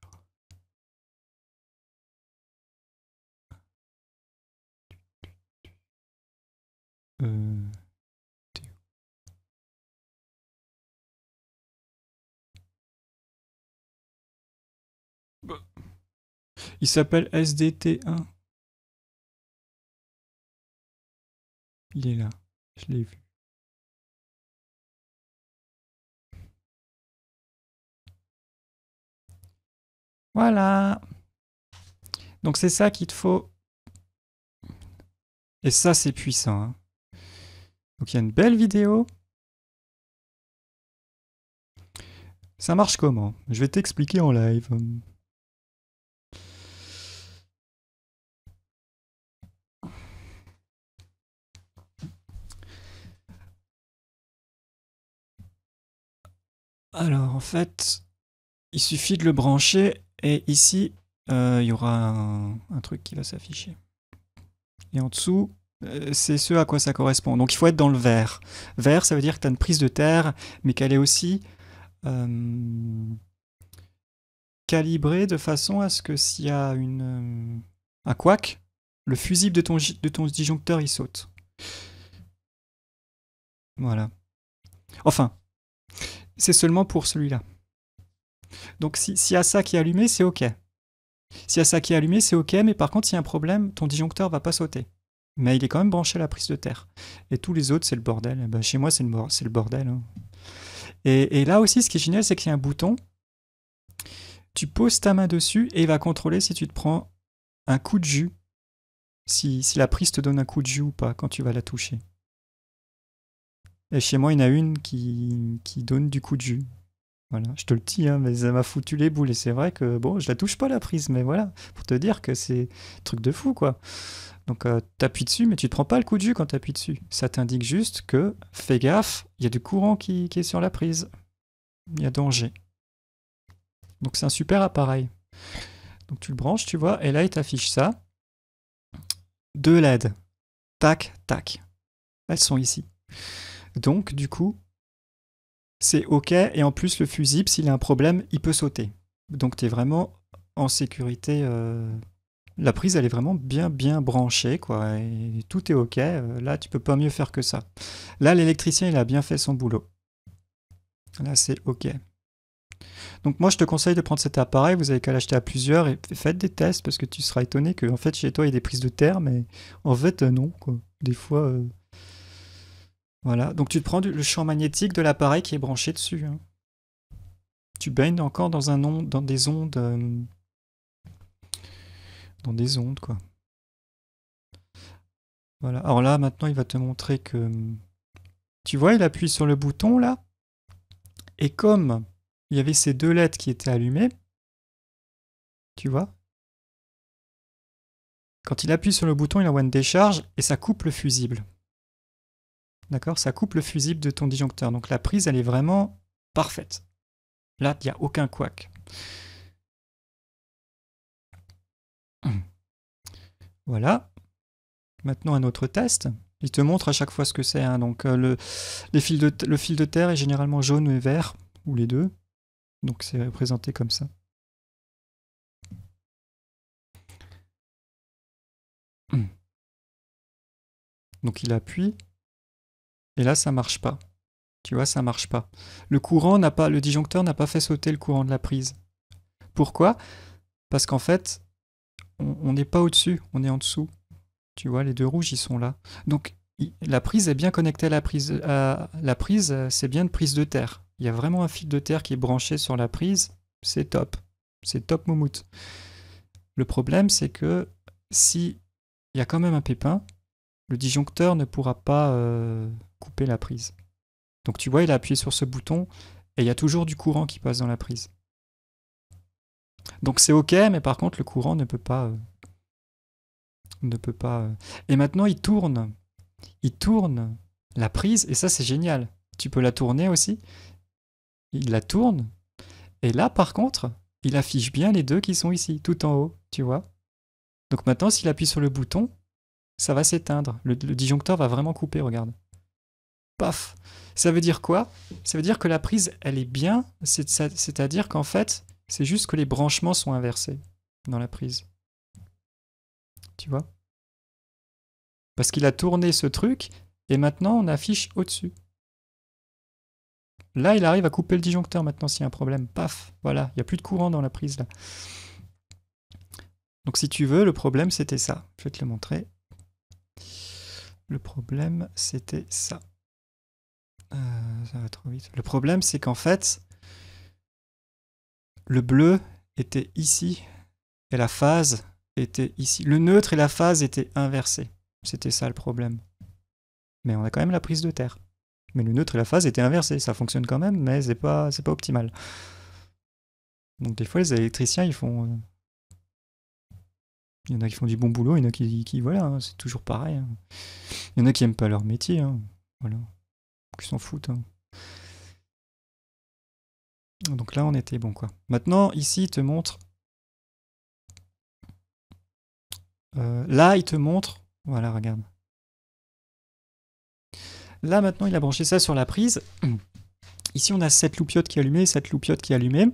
A: Il s'appelle SDT1. Il est là. Je l'ai vu. Voilà. Donc c'est ça qu'il te faut. Et ça, c'est puissant. Hein. Donc il y a une belle vidéo. Ça marche comment? Je vais t'expliquer en live. Alors en fait, il suffit de le brancher et ici, il y aura un truc qui va s'afficher. Et en dessous, c'est ce à quoi ça correspond. Donc il faut être dans le vert. Vert, ça veut dire que tu as une prise de terre, mais qu'elle est aussi calibrée de façon à ce que s'il y a un couac, le fusible de ton disjoncteur il saute. Voilà. Enfin, c'est seulement pour celui-là. Donc s'il y a ça qui est allumé, c'est OK. S'il y a ça qui est allumé, c'est OK, mais par contre, s'il y a un problème, ton disjoncteur va pas sauter. Mais il est quand même branché à la prise de terre. Et tous les autres, c'est le bordel. Ben, chez moi, c'est le bordel. Hein. Et là aussi, ce qui est génial, c'est qu'il y a un bouton. Tu poses ta main dessus et il va contrôler si tu te prends un coup de jus. Si la prise te donne un coup de jus ou pas quand tu vas la toucher. Et chez moi, il y en a une qui donne du coup de jus. Voilà, je te le dis, hein, mais ça m'a foutu les boules. Et c'est vrai que, bon, je la touche pas la prise, mais voilà, pour te dire que c'est un truc de fou, quoi. Donc, t'appuies dessus, mais tu te prends pas le coup de jus quand t'appuies dessus. Ça t'indique juste que, fais gaffe, il y a du courant qui est sur la prise. Il y a danger. Donc, c'est un super appareil. Donc, tu le branches, tu vois, et là, il t'affiche ça. 2 LED. Tac, tac. Elles sont ici. Donc, du coup, c'est OK. Et en plus, le fusible, s'il a un problème, il peut sauter. Donc, tu es vraiment en sécurité. La prise, elle est vraiment bien branchée, quoi. Et tout est OK. Là, tu peux pas mieux faire que ça. Là, l'électricien, il a bien fait son boulot. Là, c'est OK. Donc, moi, je te conseille de prendre cet appareil. Vous avez qu'à l'acheter à plusieurs et faites des tests parce que tu seras étonné que, en fait, chez toi, il y a des prises de terre, mais en fait, non, quoi. Des fois. Voilà. Donc, tu te prends le champ magnétique de l'appareil qui est branché dessus. Hein. Tu baignes encore dans des ondes. Dans des ondes, quoi. Voilà. Alors là, maintenant, il va te montrer que... Tu vois, il appuie sur le bouton, là. Et comme il y avait ces 2 LED qui étaient allumées, tu vois, quand il appuie sur le bouton, il envoie une décharge et ça coupe le fusible. D'accord? Ça coupe le fusible de ton disjoncteur. Donc la prise, elle est vraiment parfaite. Là, il n'y a aucun couac. Voilà. Maintenant, un autre test. Il te montre à chaque fois ce que c'est. Hein. Donc, le fil de terre est généralement jaune et vert, ou les deux. Donc, c'est représenté comme ça. Donc il appuie, et là ça marche pas. Tu vois, ça marche pas. Le disjoncteur n'a pas fait sauter le courant de la prise. Pourquoi? Parce qu'en fait, on n'est pas au-dessus, on est en dessous. Tu vois, les deux rouges, ils sont là. Donc la prise est bien connectée à la prise. La prise, c'est bien une prise de terre. Il y a vraiment un fil de terre qui est branché sur la prise. C'est top. C'est top moumoute. Le problème, c'est que si il y a quand même un pépin, le disjoncteur ne pourra pas couper la prise. Donc tu vois, il a appuyé sur ce bouton et il y a toujours du courant qui passe dans la prise. Donc c'est ok, mais par contre le courant ne peut pas. Et maintenant il tourne la prise et ça c'est génial. Tu peux la tourner aussi. Il la tourne et là par contre il affiche bien les deux qui sont ici, tout en haut, tu vois. Donc maintenant s'il appuie sur le bouton, ça va s'éteindre. Le disjoncteur va vraiment couper, regarde. Paf. Ça veut dire quoi? Ça veut dire que la prise, elle est bien, c'est-à-dire qu'en fait, c'est juste que les branchements sont inversés dans la prise. Tu vois? Parce qu'il a tourné ce truc, et maintenant on affiche au-dessus. Là, il arrive à couper le disjoncteur maintenant s'il y a un problème. Paf, voilà, il n'y a plus de courant dans la prise là. Donc si tu veux, le problème c'était ça. Je vais te le montrer. Le problème c'était ça. Ça va trop vite. Le problème c'est qu'en fait, le bleu était ici et la phase était ici. Le neutre et la phase étaient inversés. C'était ça le problème. Mais on a quand même la prise de terre. Mais le neutre et la phase étaient inversés. Ça fonctionne quand même, mais c'est pas optimal. Donc des fois, les électriciens, ils font... Il y en a qui font du bon boulot, il y en a qui voilà, hein, c'est toujours pareil. Hein. Il y en a qui aiment pas leur métier, hein, voilà, qui s'en foutent. Hein. Donc là, on était bon, quoi. Maintenant, ici, il te montre... là, il te montre... Voilà, regarde. Là, maintenant, il a branché ça sur la prise. Ici, on a cette loupiote qui est allumée, cette loupiote qui est allumée,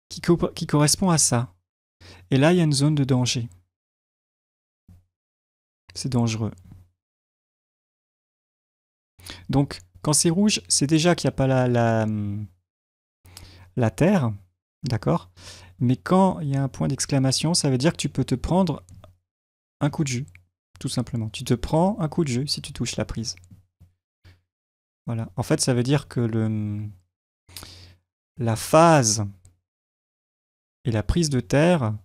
A: qui correspond à ça. Et là, il y a une zone de danger. C'est dangereux. Donc, quand c'est rouge, c'est déjà qu'il n'y a pas la terre, d'accord? Mais quand il y a un point d'exclamation, ça veut dire que tu peux te prendre un coup de jus, tout simplement. Tu te prends un coup de jus si tu touches la prise. Voilà. En fait, ça veut dire que la phase et la prise de terre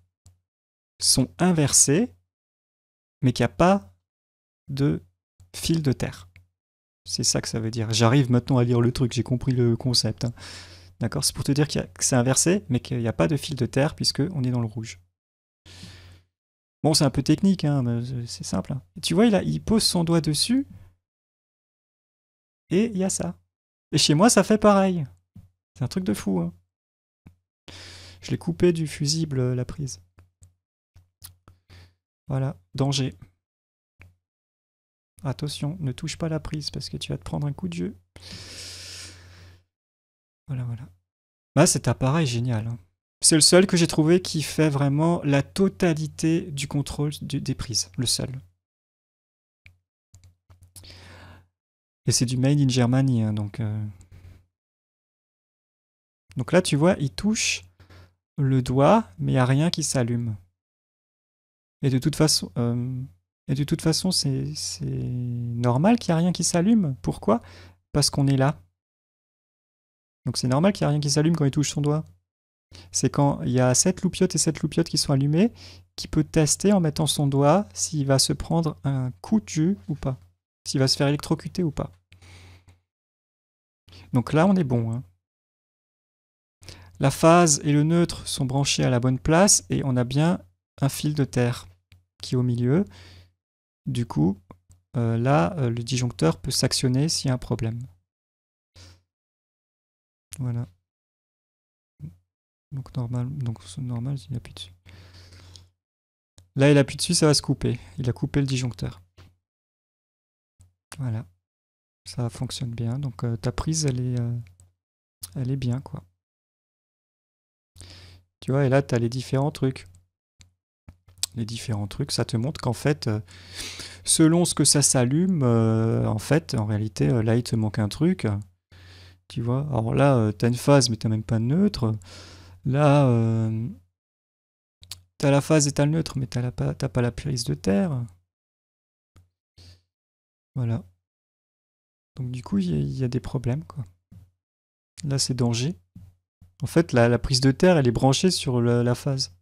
A: sont inversées, mais qu'il n'y a pas de fil de terre. C'est ça que ça veut dire. J'arrive maintenant à lire le truc, j'ai compris le concept. Hein. D'accord? C'est pour te dire que c'est inversé, mais qu'il n'y a pas de fil de terre puisqu'on est dans le rouge. Bon, c'est un peu technique, hein, mais c'est simple. Hein. Et tu vois, il pose son doigt dessus, et il y a ça. Et chez moi, ça fait pareil. C'est un truc de fou. Hein. Je l'ai coupé du fusible, la prise. Voilà, danger. Attention, ne touche pas la prise parce que tu vas te prendre un coup de jeu. Voilà, voilà. Bah, cet appareil génial. Hein. C'est le seul que j'ai trouvé qui fait vraiment la totalité du contrôle des prises. Le seul. Et c'est du made in Germany. Hein, donc là, tu vois, il touche le doigt, mais il n'y a rien qui s'allume. Et de toute façon, c'est normal qu'il n'y a rien qui s'allume. Pourquoi? Parce qu'on est là. Donc c'est normal qu'il n'y a rien qui s'allume quand il touche son doigt. C'est quand il y a cette loupiote et cette loupiote qui sont allumées qu'il peut tester en mettant son doigt s'il va se prendre un coup de jus ou pas. S'il va se faire électrocuter ou pas. Donc là, on est bon. Hein. La phase et le neutre sont branchés à la bonne place et on a bien un fil de terre qui est au milieu. Du coup, là, le disjoncteur peut s'actionner s'il y a un problème. Voilà. Donc normal, il appuie dessus. Là, il appuie dessus, ça va se couper. Il a coupé le disjoncteur. Voilà. Ça fonctionne bien. Donc ta prise, elle est bien, quoi. Tu vois, et là, tu as les différents trucs. les différents trucs, ça te montre qu'en fait, selon ce que ça s'allume, en fait, en réalité, là, il te manque un truc. Tu vois, alors là, t'as une phase, mais t'as même pas de neutre. Là, t'as la phase et t'as le neutre, mais t'as pas la prise de terre. Voilà. Donc du coup, il y a des problèmes, quoi. Là, c'est danger. En fait, la prise de terre, elle est branchée sur la phase.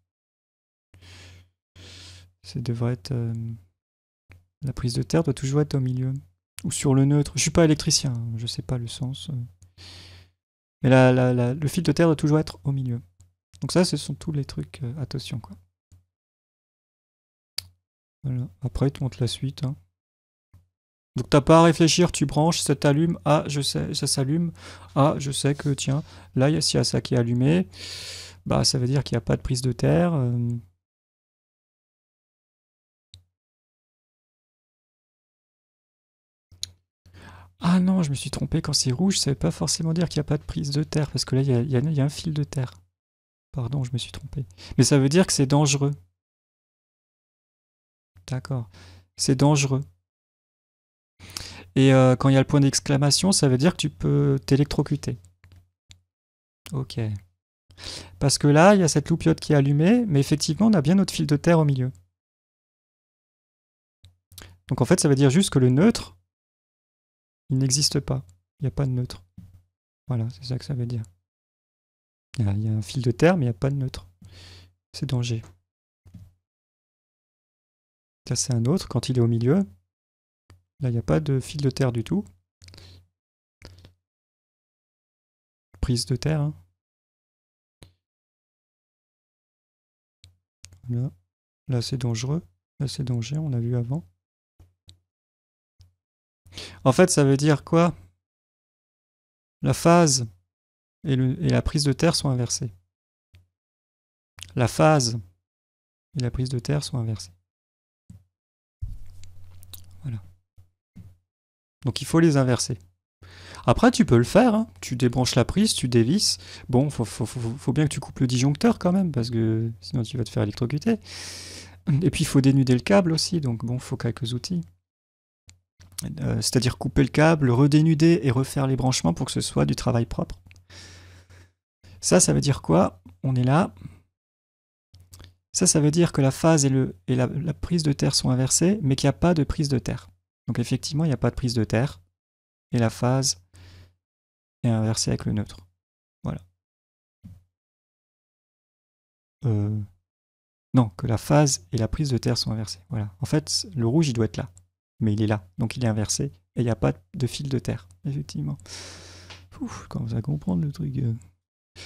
A: Ça devrait être... la prise de terre doit toujours être au milieu. Ou sur le neutre. Je suis pas électricien, hein, je sais pas le sens. Mais le fil de terre doit toujours être au milieu. Donc ça, ce sont tous les trucs. Attention, quoi. Voilà. Après, il te montre la suite. Hein. Donc t'as pas à réfléchir, tu branches, ça t'allume. Ah, je sais, ça s'allume. Ah, je sais que, tiens, là, s'il y a ça qui est allumé, bah ça veut dire qu'il n'y a pas de prise de terre. Ah non, je me suis trompé, quand c'est rouge, ça veut pas forcément dire qu'il n'y a pas de prise de terre, parce que là, il y a un fil de terre. Pardon, je me suis trompé. Mais ça veut dire que c'est dangereux. D'accord. C'est dangereux. Et quand il y a le point d'exclamation, ça veut dire que tu peux t'électrocuter. Ok. Parce que là, il y a cette loupiote qui est allumée, mais effectivement, on a bien notre fil de terre au milieu. Donc en fait, ça veut dire juste que le neutre, il n'existe pas. Il n'y a pas de neutre. Voilà, c'est ça que ça veut dire. Il y a un fil de terre, mais il n'y a pas de neutre. C'est danger. Ça, c'est un autre, quand il est au milieu. Là, il n'y a pas de fil de terre du tout. Prise de terre. Hein. Là, là c'est dangereux. Là, c'est danger, on a vu avant. En fait, ça veut dire quoi? La phase et la prise de terre sont inversées. La phase et la prise de terre sont inversées. Voilà. Donc il faut les inverser. Après, tu peux le faire. Hein. Tu débranches la prise, tu dévisses. Bon, faut bien que tu coupes le disjoncteur quand même, parce que sinon tu vas te faire électrocuter. Et puis il faut dénuder le câble aussi, donc bon, il faut quelques outils. C'est-à-dire couper le câble, redénuder et refaire les branchements pour que ce soit du travail propre. Ça veut dire quoi? On est là. Ça veut dire que la phase et la prise de terre sont inversées, mais qu'il n'y a pas de prise de terre. Donc effectivement, il n'y a pas de prise de terre, et la phase est inversée avec le neutre. Voilà. Non, que la phase et la prise de terre sont inversées. Voilà. En fait, le rouge, il doit être là, mais il est là, donc il est inversé, et il n'y a pas de fil de terre, effectivement. Ouf, quand vous allez comprendre le truc...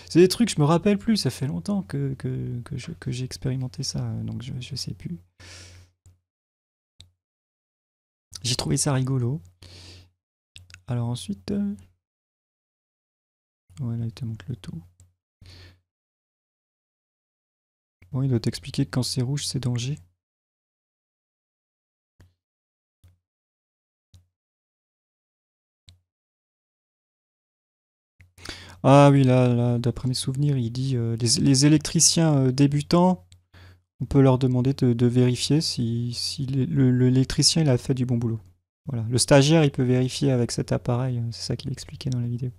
A: C'est des trucs, je me rappelle plus, ça fait longtemps que j'ai expérimenté ça, donc je sais plus. J'ai trouvé ça rigolo. Alors ensuite... voilà, il te montre le tout. Bon, il doit t'expliquer que quand c'est rouge, c'est danger. Ah oui, là d'après mes souvenirs, il dit les électriciens débutants, on peut leur demander de vérifier si l'électricien il a fait du bon boulot. Voilà. Le stagiaire, il peut vérifier avec cet appareil, c'est ça qu'il expliquait dans la vidéo.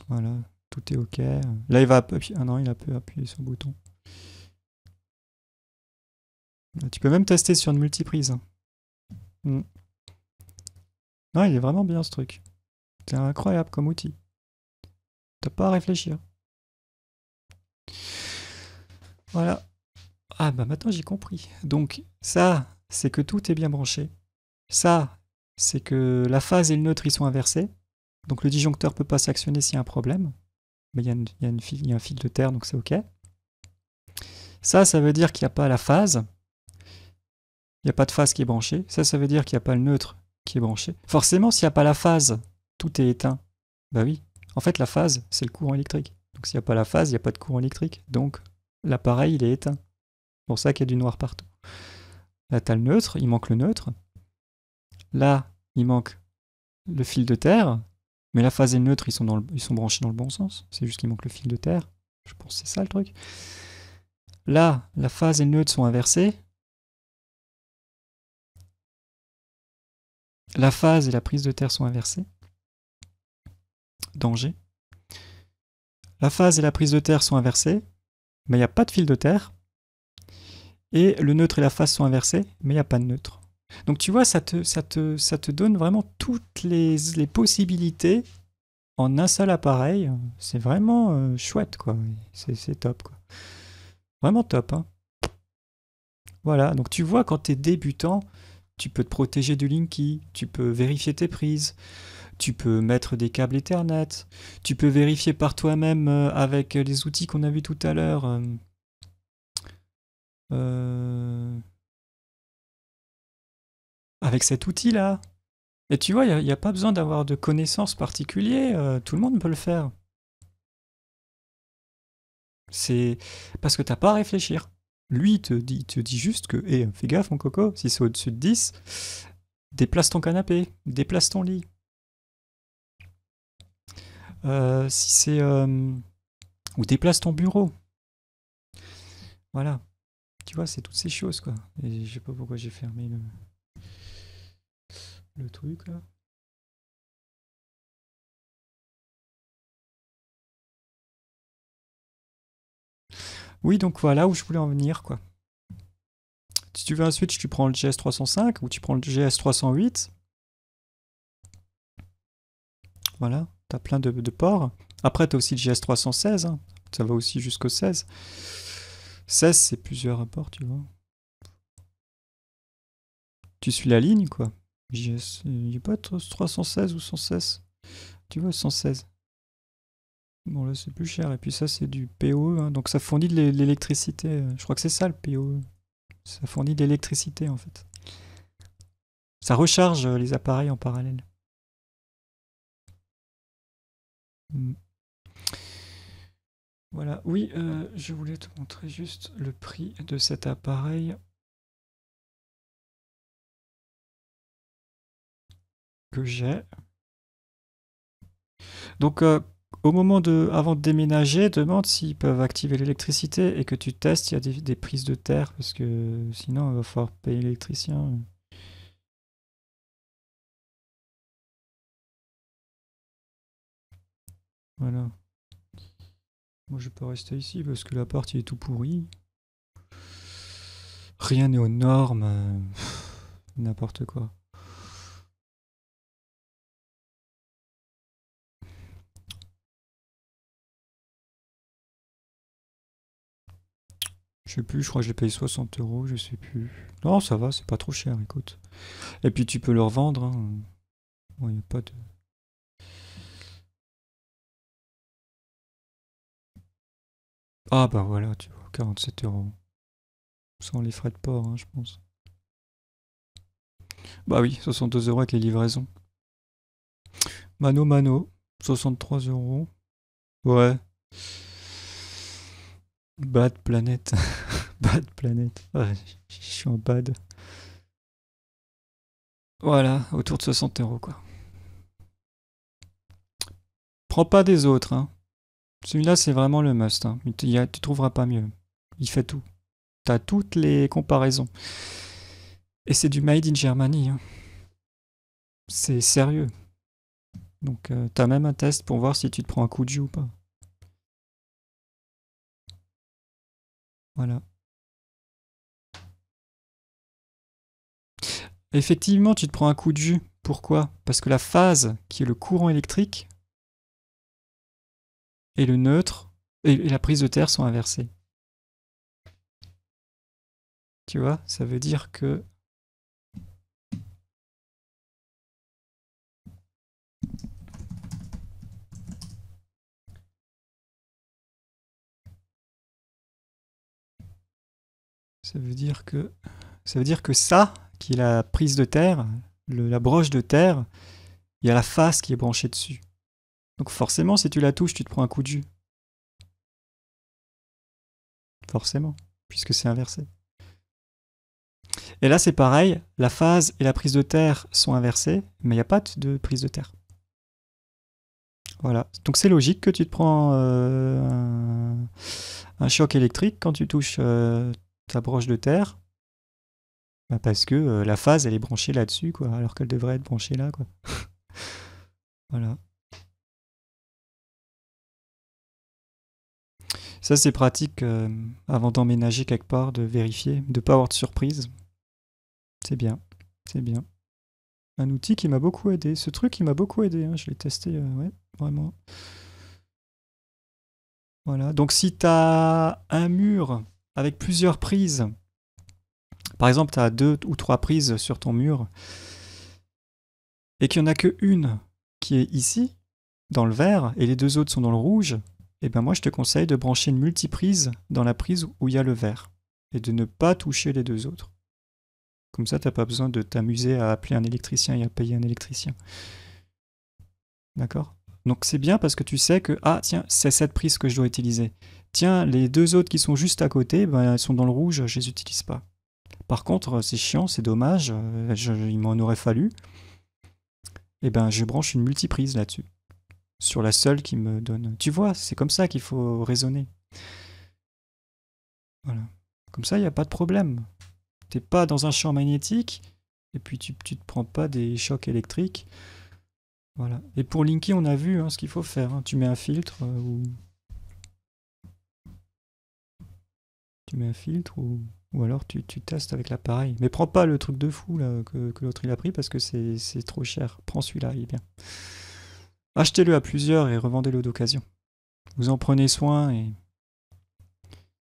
A: Voilà, tout est OK. Là, il va appuyer. Ah non, il a pu appuyer sur le bouton. Là, tu peux même tester sur une multiprise. Mm. Non, il est vraiment bien ce truc. C'est incroyable comme outil. T'as pas à réfléchir. Voilà. Ah bah maintenant j'ai compris. Donc ça, c'est que tout est bien branché. Ça, c'est que la phase et le neutre ils sont inversés. Donc le disjoncteur peut pas s'actionner s'il y a un problème. Mais il y a un fil de terre, donc c'est OK. Ça veut dire qu'il n'y a pas la phase. Il n'y a pas de phase qui est branchée. Ça veut dire qu'il n'y a pas le neutre qui est branché. Forcément, s'il n'y a pas la phase, tout est éteint. Bah oui. En fait, la phase, c'est le courant électrique. Donc s'il n'y a pas la phase, il n'y a pas de courant électrique. Donc l'appareil, il est éteint. C'est pour ça qu'il y a du noir partout. Là, tu as le neutre, il manque le neutre. Là, il manque le fil de terre. Mais la phase et le neutre, ils sont branchés dans le bon sens. C'est juste qu'il manque le fil de terre. Je pense que c'est ça le truc. Là, la phase et le neutre sont inversés. La phase et la prise de terre sont inversées. Danger. La phase et la prise de terre sont inversées, mais il n'y a pas de fil de terre. Et le neutre et la phase sont inversés, mais il n'y a pas de neutre. Donc tu vois, ça te donne vraiment toutes les possibilités en un seul appareil. C'est vraiment chouette, quoi. C'est top, quoi. Vraiment top, hein. Voilà, donc tu vois, quand tu es débutant, tu peux te protéger du Linky, tu peux vérifier tes prises, tu peux mettre des câbles Ethernet, tu peux vérifier par toi-même avec les outils qu'on a vus tout à l'heure. Avec cet outil-là. Et tu vois, il n'y a pas besoin d'avoir de connaissances particulières, tout le monde peut le faire. C'est parce que t'as pas à réfléchir. Lui, il te dit juste que, fais gaffe mon coco, si c'est au-dessus de 10, déplace ton canapé, déplace ton lit. Si c'est... ou déplace ton bureau. Voilà. Tu vois, c'est toutes ces choses, quoi. Et je sais pas pourquoi j'ai fermé le truc, là. Oui, donc voilà où je voulais en venir, quoi. Si tu veux un switch, tu prends le GS305 ou tu prends le GS308. Voilà, t'as plein de ports. Après, t'as aussi le GS316, hein. Ça va aussi jusqu'au 16. 16, c'est plusieurs ports, tu vois. Tu suis la ligne, quoi. Il n'y a pas 316 ou 116. Tu vois, 116. Bon, là, c'est plus cher. Et puis ça, c'est du PoE, hein. Donc ça fournit de l'électricité. Je crois que c'est ça, le PoE. Ça fournit de l'électricité, en fait. Ça recharge les appareils en parallèle. Mm. Voilà, oui, je voulais te montrer juste le prix de cet appareil que j'ai. Donc, au moment avant de déménager, demande s'ils peuvent activer l'électricité et que tu testes s'il y a des prises de terre, parce que sinon, il va falloir payer l'électricien. Voilà. Moi, je peux rester ici parce que l'appart, il est tout pourri. Rien n'est aux normes. N'importe quoi. Je sais plus, je crois que j'ai payé 60 euros, je sais plus. Non, ça va, c'est pas trop cher, écoute. Et puis tu peux le revendre, hein. Ouais, y a pas de... Ah bah voilà, tu vois, 47 euros. Sans les frais de port, hein, je pense. Bah oui, 62 euros avec les livraisons. Mano, 63 euros. Ouais. Bad Planet. Bad Planet. Ouais, je suis en bad. Voilà, autour de 60 euros, quoi. Prends pas des autres, hein. Celui-là, c'est vraiment le must, hein. Tu trouveras pas mieux. Il fait tout. T'as toutes les comparaisons. Et c'est du made in Germany, hein. C'est sérieux. Donc, t'as même un test pour voir si tu te prends un coup de jus ou pas. Voilà. Effectivement, tu te prends un coup de jus. Pourquoi? Parce que la phase, qui est le courant électrique, et le neutre, et la prise de terre sont inversées. Tu vois? Ça veut dire que... Ça veut dire que... Ça veut dire que ça, qui est la prise de terre, la broche de terre, il y a la face qui est branchée dessus. Donc forcément, si tu la touches, tu te prends un coup de jus. Forcément, puisque c'est inversé. Et là, c'est pareil, la phase et la prise de terre sont inversées, mais il n'y a pas de prise de terre. Voilà. Donc c'est logique que tu te prends un choc électrique quand tu touches ta broche de terre. Bah, parce que la phase, elle est branchée là-dessus, quoi, alors qu'elle devrait être branchée là, quoi. Voilà. Ça, c'est pratique avant d'emménager quelque part, de vérifier, de pas avoir de surprise. C'est bien, c'est bien. Un outil qui m'a beaucoup aidé. Ce truc, il m'a beaucoup aidé, hein. Je l'ai testé, ouais, vraiment. Voilà. Donc, si tu as un mur avec plusieurs prises, par exemple, tu as 2 ou 3 prises sur ton mur, et qu'il n'y en a qu'une qui est ici, dans le vert, et les 2 autres sont dans le rouge, et ben moi, je te conseille de brancher une multiprise dans la prise où il y a le vert, et de ne pas toucher les 2 autres. Comme ça, t'as pas besoin de t'amuser à appeler un électricien et à payer un électricien. D'accord? Donc c'est bien parce que tu sais que, ah tiens, c'est cette prise que je dois utiliser. Tiens, les 2 autres qui sont juste à côté, ben, elles sont dans le rouge, je les utilise pas. Par contre, c'est chiant, c'est dommage, il m'en aurait fallu. Et ben, je branche une multiprise là-dessus. Sur la seule qui me donne. Tu vois, c'est comme ça qu'il faut raisonner. Voilà. Comme ça, il n'y a pas de problème. T'es pas dans un champ magnétique, et puis tu te prends pas des chocs électriques. Voilà. Et pour Linky, on a vu ce qu'il faut faire, hein. Tu mets un filtre ou alors tu testes avec l'appareil. Mais prends pas le truc de fou là, que l'autre il a pris parce que c'est trop cher. Prends celui-là, il est bien. Achetez-le à plusieurs et revendez-le d'occasion. Vous en prenez soin et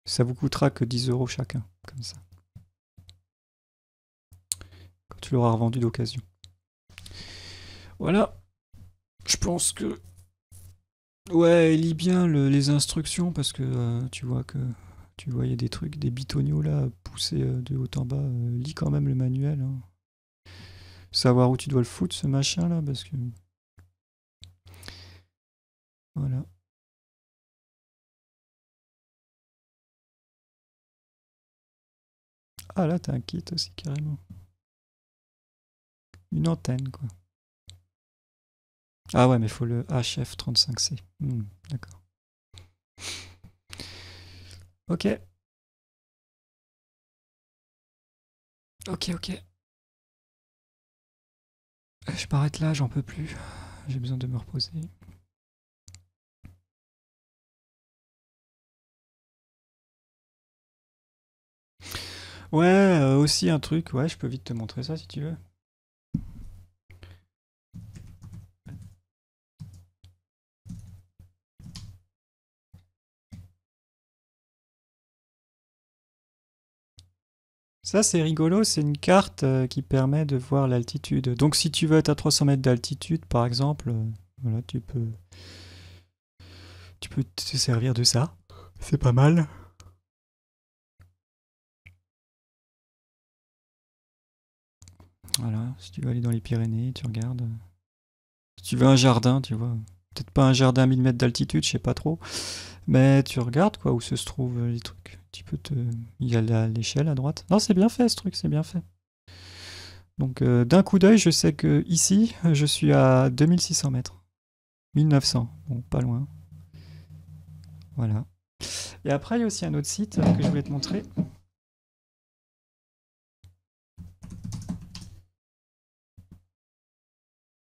A: ça vous coûtera que 10 € chacun, comme ça. Quand tu l'auras revendu d'occasion. Voilà. Je pense que... Ouais, lis bien les instructions parce que tu vois que... Tu vois, il y a des trucs, des bitoniaux là, poussés de haut en bas. Lis quand même le manuel, hein. Savoir où tu dois le foutre, ce machin là, parce que... Voilà. Ah là, t'as un kit aussi, carrément. Une antenne, quoi. Ah ouais, mais faut le HF35C. D'accord. Ok. Ok, ok. Je m'arrête là, j'en peux plus. J'ai besoin de me reposer. Ouais, aussi un truc, ouais, je peux vite te montrer ça si tu veux. Ça, c'est rigolo, c'est une carte qui permet de voir l'altitude. Donc, si tu veux être à 300 mètres d'altitude, par exemple, voilà, tu peux te servir de ça. C'est pas mal. Voilà, si tu veux aller dans les Pyrénées, tu regardes. Si tu veux un jardin, tu vois. Peut-être pas un jardin à 1000 mètres d'altitude, je sais pas trop. Mais tu regardes quoi, où se trouvent les trucs. Il y a l'échelle à droite. Non, c'est bien fait ce truc, c'est bien fait. Donc d'un coup d'œil, je sais que ici, je suis à 2600 mètres. 1900, bon, pas loin. Voilà. Et après, il y a aussi un autre site que je voulais te montrer.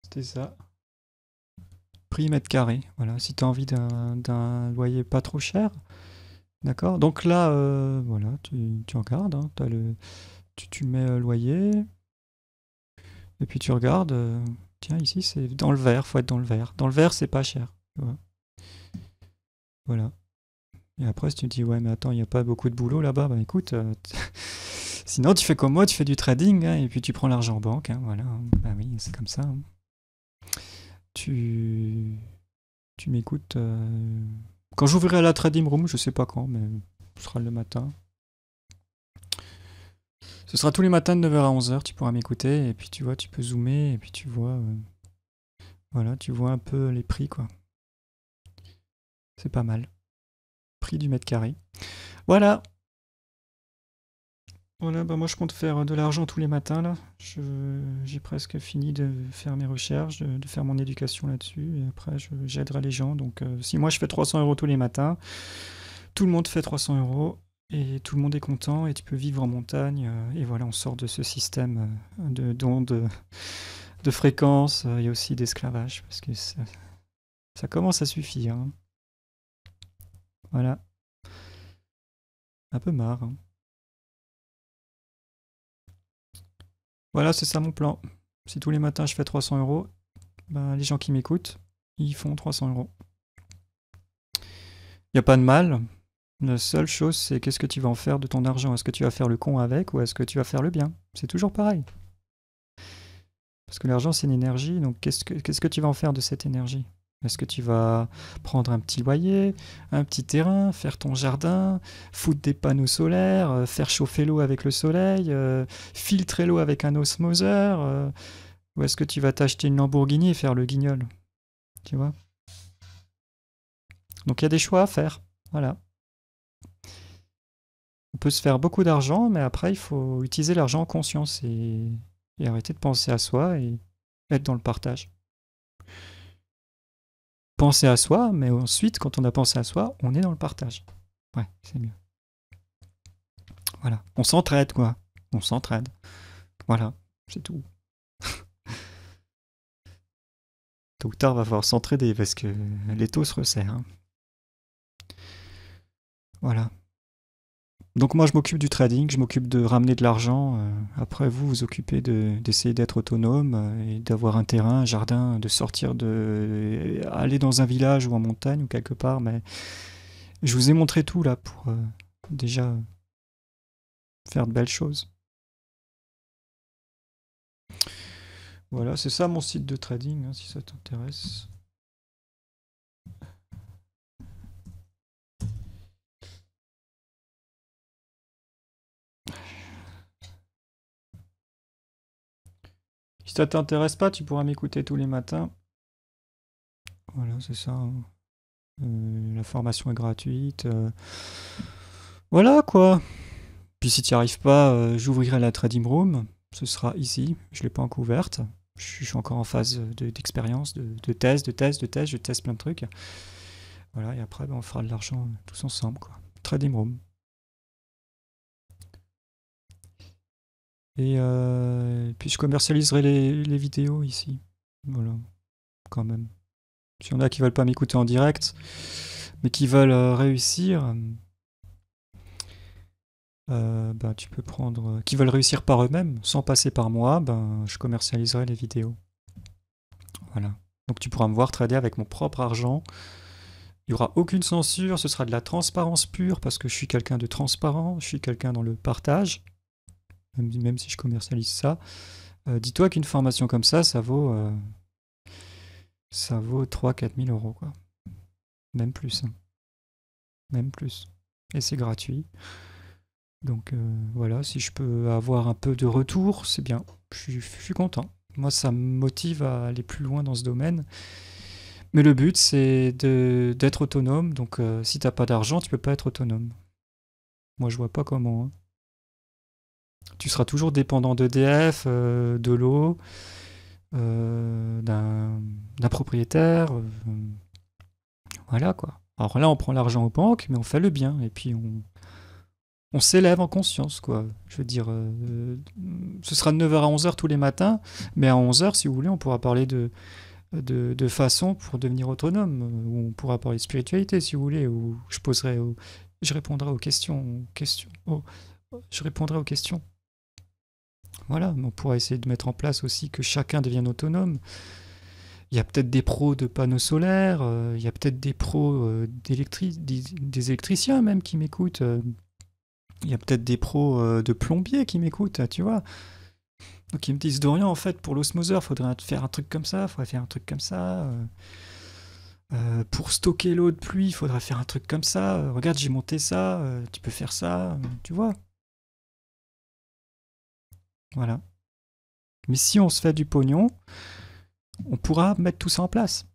A: C'était ça. Prix mètre carré. Voilà, si tu as envie d'un loyer pas trop cher. D'accord. Donc là, voilà, tu regardes. Hein, tu mets loyer. Et puis tu regardes. Tiens, ici, c'est dans le vert. Faut être dans le vert. Dans le vert, c'est pas cher. Tu vois. Voilà. Et après, si tu te dis, ouais, mais attends, il n'y a pas beaucoup de boulot là-bas, bah écoute, sinon tu fais comme moi, tu fais du trading, hein, et puis tu prends l'argent en banque, hein, voilà. Bah oui, c'est comme ça, hein. Tu, tu m'écoutes. Quand j'ouvrirai la trading room, je sais pas quand, mais ce sera le matin. Ce sera tous les matins de 9h à 11h, tu pourras m'écouter, et puis tu vois, tu peux zoomer, et puis tu vois, voilà, tu vois un peu les prix, quoi. C'est pas mal. Prix du mètre carré. Voilà, Voilà, bah moi je compte faire de l'argent tous les matins là. J'ai presque fini de faire mes recherches, de faire mon éducation là-dessus. Et après, j'aiderai les gens. Donc si moi je fais 300 euros tous les matins, tout le monde fait 300 euros et tout le monde est content et tu peux vivre en montagne. Et voilà, on sort de ce système d'ondes, de fréquences et aussi d'esclavage parce que ça commence à suffire, hein. Voilà, un peu marre, hein. Voilà, c'est ça mon plan. Si tous les matins je fais 300 euros, ben, les gens qui m'écoutent, ils font 300 euros. Il n'y a pas de mal. La seule chose, c'est qu'est-ce que tu vas en faire de ton argent? Est-ce que tu vas faire le con avec ou est-ce que tu vas faire le bien? C'est toujours pareil. Parce que l'argent, c'est une énergie, donc qu'est-ce que tu vas en faire de cette énergie? Est-ce que tu vas prendre un petit loyer, un petit terrain, faire ton jardin, foutre des panneaux solaires, faire chauffer l'eau avec le soleil, filtrer l'eau avec un osmoseur, ou est-ce que tu vas t'acheter une Lamborghini et faire le guignol? Tu vois? Donc il y a des choix à faire. Voilà. On peut se faire beaucoup d'argent, mais après, il faut utiliser l'argent en conscience et arrêter de penser à soi et être dans le partage. Penser à soi, mais ensuite, quand on a pensé à soi, on est dans le partage. Ouais, c'est mieux. Voilà. On s'entraide, quoi. On s'entraide. Voilà, c'est tout. Tôt ou tard, va falloir s'entraider parce que l'étau se resserre, hein. Voilà. Donc moi je m'occupe du trading, je m'occupe de ramener de l'argent. Après vous vous occupez d'essayer d'être autonome et d'avoir un terrain, un jardin, de sortir, de aller dans un village ou en montagne ou quelque part. Mais je vous ai montré tout là pour déjà faire de belles choses. Voilà, c'est ça mon site de trading, hein, si ça t'intéresse. Si ça t'intéresse pas, tu pourras m'écouter tous les matins. Voilà, c'est ça, hein. La formation est gratuite. Voilà quoi. Puis si tu n'y arrives pas, j'ouvrirai la trading room. Ce sera ici. Je ne l'ai pas encore ouverte. Je suis encore en phase d'expérience, de test, je teste plein de trucs. Voilà, et après, ben, on fera de l'argent tous ensemble, quoi. Trading room. Et puis je commercialiserai les vidéos ici. Voilà, quand même. S'il y en a qui veulent pas m'écouter en direct, mais qui veulent réussir, ben, tu peux prendre. Qui veulent réussir par eux-mêmes, sans passer par moi, ben, je commercialiserai les vidéos. Voilà. Donc tu pourras me voir trader avec mon propre argent. Il n'y aura aucune censure, ce sera de la transparence pure parce que je suis quelqu'un de transparent, je suis quelqu'un dans le partage, même si je commercialise ça. Dis-toi qu'une formation comme ça vaut 3-4 000 euros, quoi. Même plus, hein. Même plus. Et c'est gratuit. Donc voilà, si je peux avoir un peu de retour, c'est bien. Je suis content. Moi, ça me motive à aller plus loin dans ce domaine. Mais le but, c'est d'être autonome. Donc, si t'as pas d'argent, tu peux pas être autonome. Moi, je vois pas comment, hein. Tu seras toujours dépendant d'EDF, de l'eau, d'un propriétaire. Voilà, quoi. Alors là, on prend l'argent aux banques, mais on fait le bien. Et puis, on s'élève en conscience, quoi. Je veux dire, ce sera de 9h à 11h tous les matins. Mais à 11h, si vous voulez, on pourra parler de façon pour devenir autonome. On pourra parler de spiritualité si vous voulez, ou je répondrai aux questions. Je répondrai aux questions. Voilà, on pourra essayer de mettre en place aussi que chacun devienne autonome. Il y a peut-être des pros de panneaux solaires, il y a peut-être des pros des électriciens même qui m'écoutent. Il y a peut-être des pros de plombiers qui m'écoutent, tu vois. Donc ils me disent Dorian, en fait, pour l'osmoseur, faudrait faire un truc comme ça, faudrait faire un truc comme ça. Pour stocker l'eau de pluie, il faudrait faire un truc comme ça. Regarde, j'ai monté ça, tu peux faire ça, tu vois. Voilà. Mais si on se fait du pognon, on pourra mettre tout ça en place.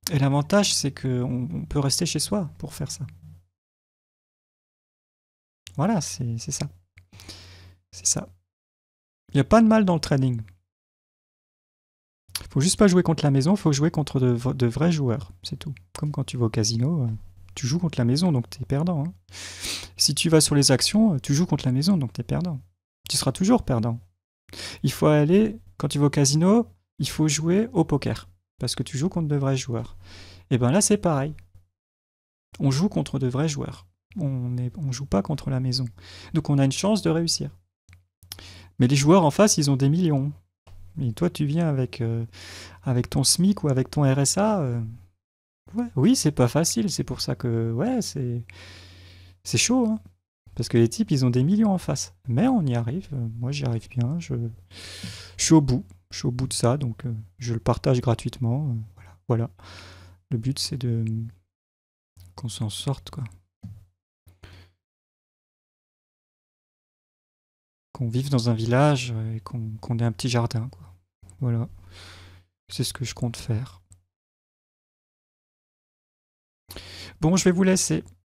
A: Et l'avantage, c'est qu'on peut rester chez soi pour faire ça. Voilà, c'est ça. C'est ça. Il n'y a pas de mal dans le trading. Faut juste pas jouer contre la maison, faut jouer contre de vrais joueurs, c'est tout. Comme quand tu vas au casino, tu joues contre la maison, donc t'es perdant. Hein. Si tu vas sur les actions, tu joues contre la maison, donc t'es perdant. Tu seras toujours perdant. Il faut aller, quand tu vas au casino, il faut jouer au poker, parce que tu joues contre de vrais joueurs. Et ben là, c'est pareil. On joue contre de vrais joueurs. On joue pas contre la maison. Donc on a une chance de réussir. Mais les joueurs en face, ils ont des millions. Et toi, tu viens avec ton SMIC ou avec ton RSA. Ouais, oui, c'est pas facile. C'est pour ça que ouais, c'est chaud. Hein. Parce que les types, ils ont des millions en face. Mais on y arrive. Moi, j'y arrive bien. Je suis au bout. Je suis au bout de ça. Donc, je le partage gratuitement. Voilà. Le but, c'est de qu'on s'en sorte, quoi. Qu'on vive dans un village et qu'on ait un petit jardin, quoi. Voilà. C'est ce que je compte faire. Bon, je vais vous laisser.